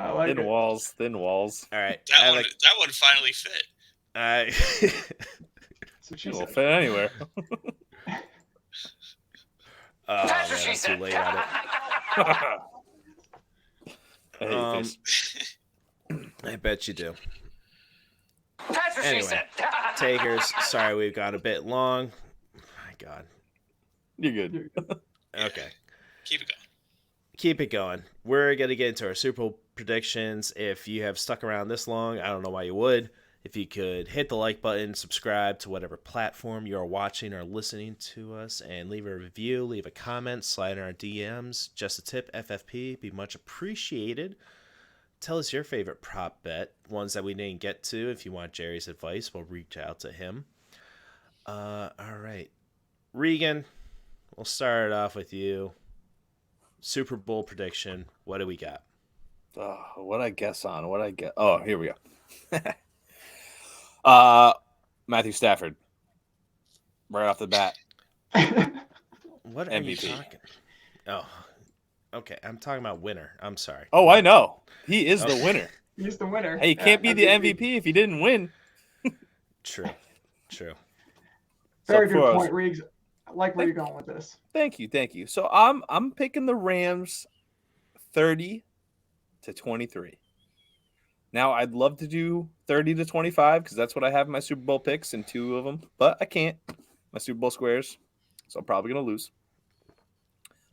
I like Thin it. walls, thin walls. All right. That one finally fit. That's what she It will said. fit anywhere. That's what she said. Too late on it. I hate this. I bet you do. That's what she said. Takers, sorry we've gone a bit long. My God. You're good. Okay. Keep it going. Keep it going. We're going to get into our Super Bowl predictions. If you have stuck around this long, I don't know why you would. If you could hit the like button, subscribe to whatever platform you are watching or listening to us, and leave a review, leave a comment, slide in our DMs. Just a tip, FFP, be much appreciated. Tell us your favorite prop bet, ones that we didn't get to. If you want Jerry's advice, we'll reach out to him. All right. Regan, we'll start it off with you. Super Bowl prediction. What do we got? What I guess on? What I get? Oh, here we go. Matthew Stafford. Right off the bat. What are MVP. you talking? Oh, okay. I'm talking about winner. I'm sorry. Oh, I know. He is the winner. He's the winner. Hey, you can't be the MVP if you didn't win. True. Very So good for point, us- Riggs. I like where you're going with this. Thank you. So I'm picking the Rams 30-23. Now I'd love to do 30-25 because that's what I have in my Super Bowl picks and 2 of them, but I can't. My Super Bowl squares, so I'm probably gonna lose.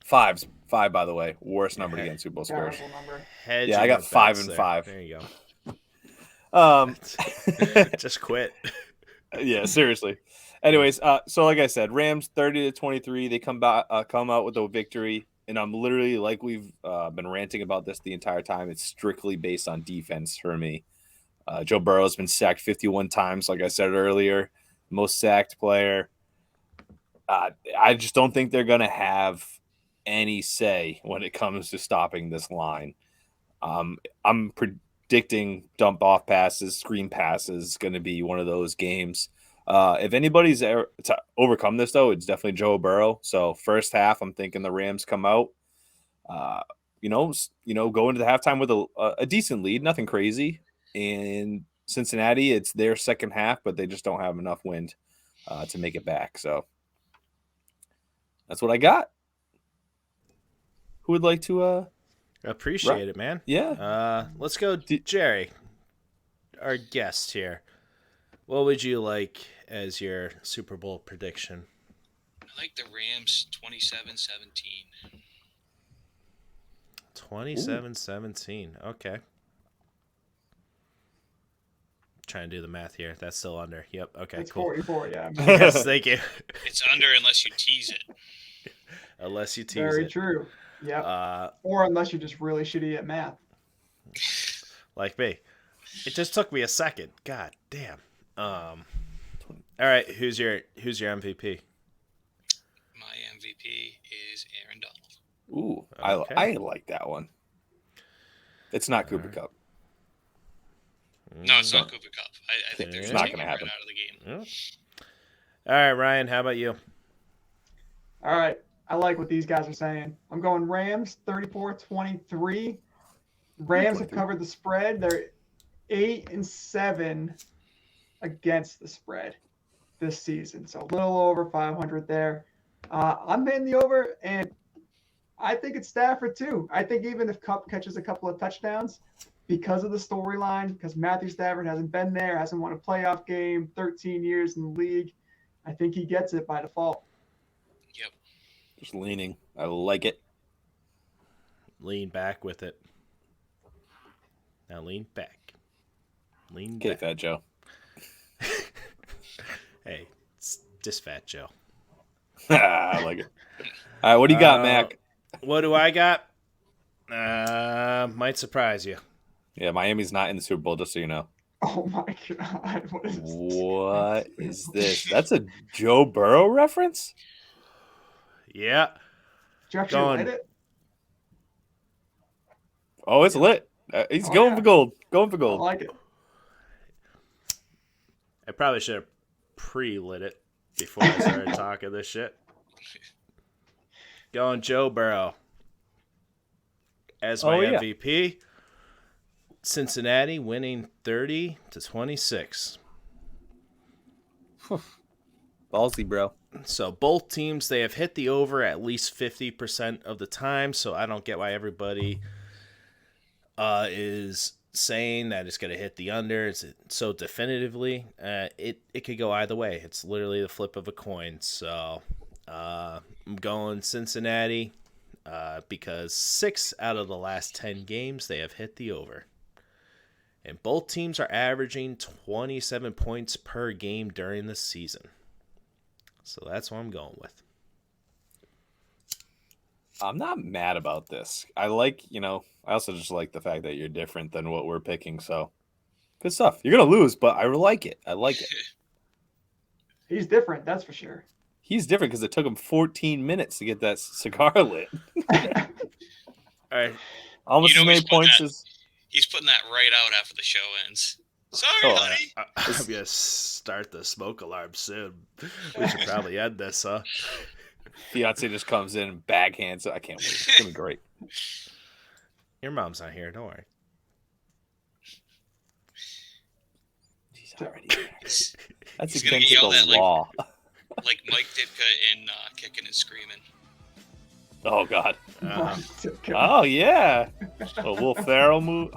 5, by the way, worst number to get in Super Bowl squares. Terrible number. Yeah, I got 5 and 5. There you Um, go. Just quit. yeah, seriously. Anyways, so like I said, Rams 30-23. They come out with a victory, and I'm literally like we've been ranting about this the entire time. It's strictly based on defense for me. Joe Burrow's been sacked 51 times, like I said earlier, most sacked player. I just don't think they're gonna have any say when it comes to stopping this line. I'm predicting dump off passes, screen passes, going to be one of those games. If anybody's ever to overcome this, though, it's definitely Joe Burrow. So first half, I'm thinking the Rams come out, go into the halftime with a decent lead, nothing crazy. And Cincinnati, it's their second half, but they just don't have enough wind to make it back. So that's what I got. Who would like to? Appreciate it, man. Yeah. Let's go, Jerry, our guest here. What would you like as your Super Bowl prediction? I like the Rams 27-17. 27-17. Okay. Trying to do the math here. That's still under. Yep. Okay, It's cool. 44, yeah. Yes, thank you. It's under unless you tease it. Unless you tease Very it. true. Yeah. Or unless you're just really shitty at math. Like me. It just took me a second. God damn. All right, who's your MVP? My MVP is Aaron Donald. Ooh, Okay. I like that one. It's not Cooper Kupp. No, it's not Cooper Kupp. I think Okay. they're It's just not taking gonna him right happen. out of the game. All right, Ryan, how about you? All right. I like what these guys are saying. I'm going Rams 34-23. Rams have covered the spread. They're 8-7 against the spread this season. So a little over 500 there. I'm hitting the over, and I think it's Stafford too. I think even if Kupp catches a couple of touchdowns, because of the storyline, because Matthew Stafford hasn't been there, hasn't won a playoff game, 13 years in the league. I think he gets it by default. Yep. Just leaning. I like it. Lean back with it. Now lean back. Lean Okay, back. Fat Joe. Hey, it's Disfatt Joe. I like it. All right, what do you got, Mac? What do I got? Might surprise you. Yeah, Miami's not in the Super Bowl, just so you know. Oh my God. What is this? That's a Joe Burrow reference? Yeah. Did you actually Going- light it? Oh, it's lit. He's going for gold. Going for I gold. like it. I probably should have pre-lit it before I started talking this shit. Going Joe Burrow as my MVP. Cincinnati winning 30-26. Ballsy, bro. So both teams, they have hit the over at least 50% of the time. So I don't get why everybody is saying that it's going to hit the under. It's so definitively. It could go either way. It's literally the flip of a coin. So I'm going Cincinnati because 6 out of the last 10 games they have hit the over. And both teams are averaging 27 points per game during the season. So that's what I'm going with. I'm not mad about this. I like, I also just like the fact that you're different than what we're picking. So good stuff. You're going to lose, but I like it. I like it. He's different, that's for sure. He's different because it took him 14 minutes to get that cigar lit. All right. Almost as many points as... He's putting that right out after the show ends. Sorry, honey. I'm going to start the smoke alarm soon. We should probably end this, huh? Fiance just comes in and backhands. I can't wait. It's going to be great. Your mom's not here. Don't worry. She's already there. That's He's gonna against yell the that, law. Like Mike Ditka in Kicking and Screaming. Oh, God. Uh-huh. Oh, yeah. A Will Ferrell movie.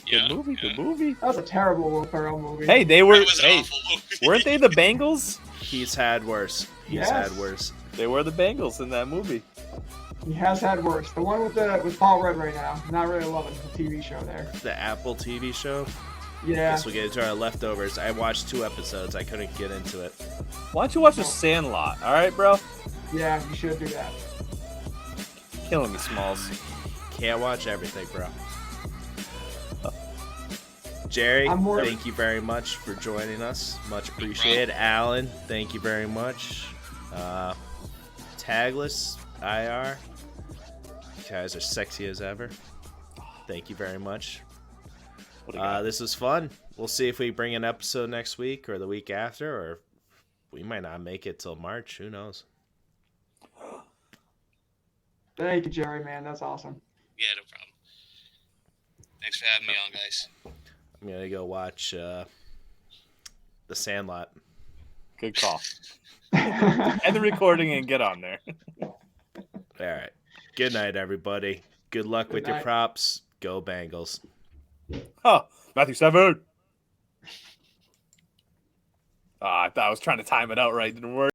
Good movie. Yeah. Good movie. That was a terrible Will Ferrell movie. Hey, they were. That was an Hey, awful movie. weren't they the Bengals? He's had worse. Yes. Had worse. They were the Bengals in that movie. He has had worse. The one with Paul Rudd right now. Not really loving the TV show there. The Apple TV show. Yeah. Guess we'll get into our leftovers. I watched 2 episodes. I couldn't get into it. Why don't you watch The Sandlot? All right, bro. Yeah, you should do that. Killing me, Smalls. Can't watch everything, bro. Jerry, thank you very much for joining us. Much appreciated. Alan, thank you very much. Tagless IR, you guys are sexy as ever. Thank you very much. This was fun. We'll see if we bring an episode next week or the week after, or we might not make it till March. Who knows? Thank you, Jerry, man. That's awesome. Yeah, no problem. Thanks for having me on, guys. I'm going to go watch The Sandlot. Good call. End the recording and get on there. All right. Good night, everybody. Good luck with your props. Go Bengals. Oh, Matthew Stafford. I thought I was trying to time it out right. Didn't work.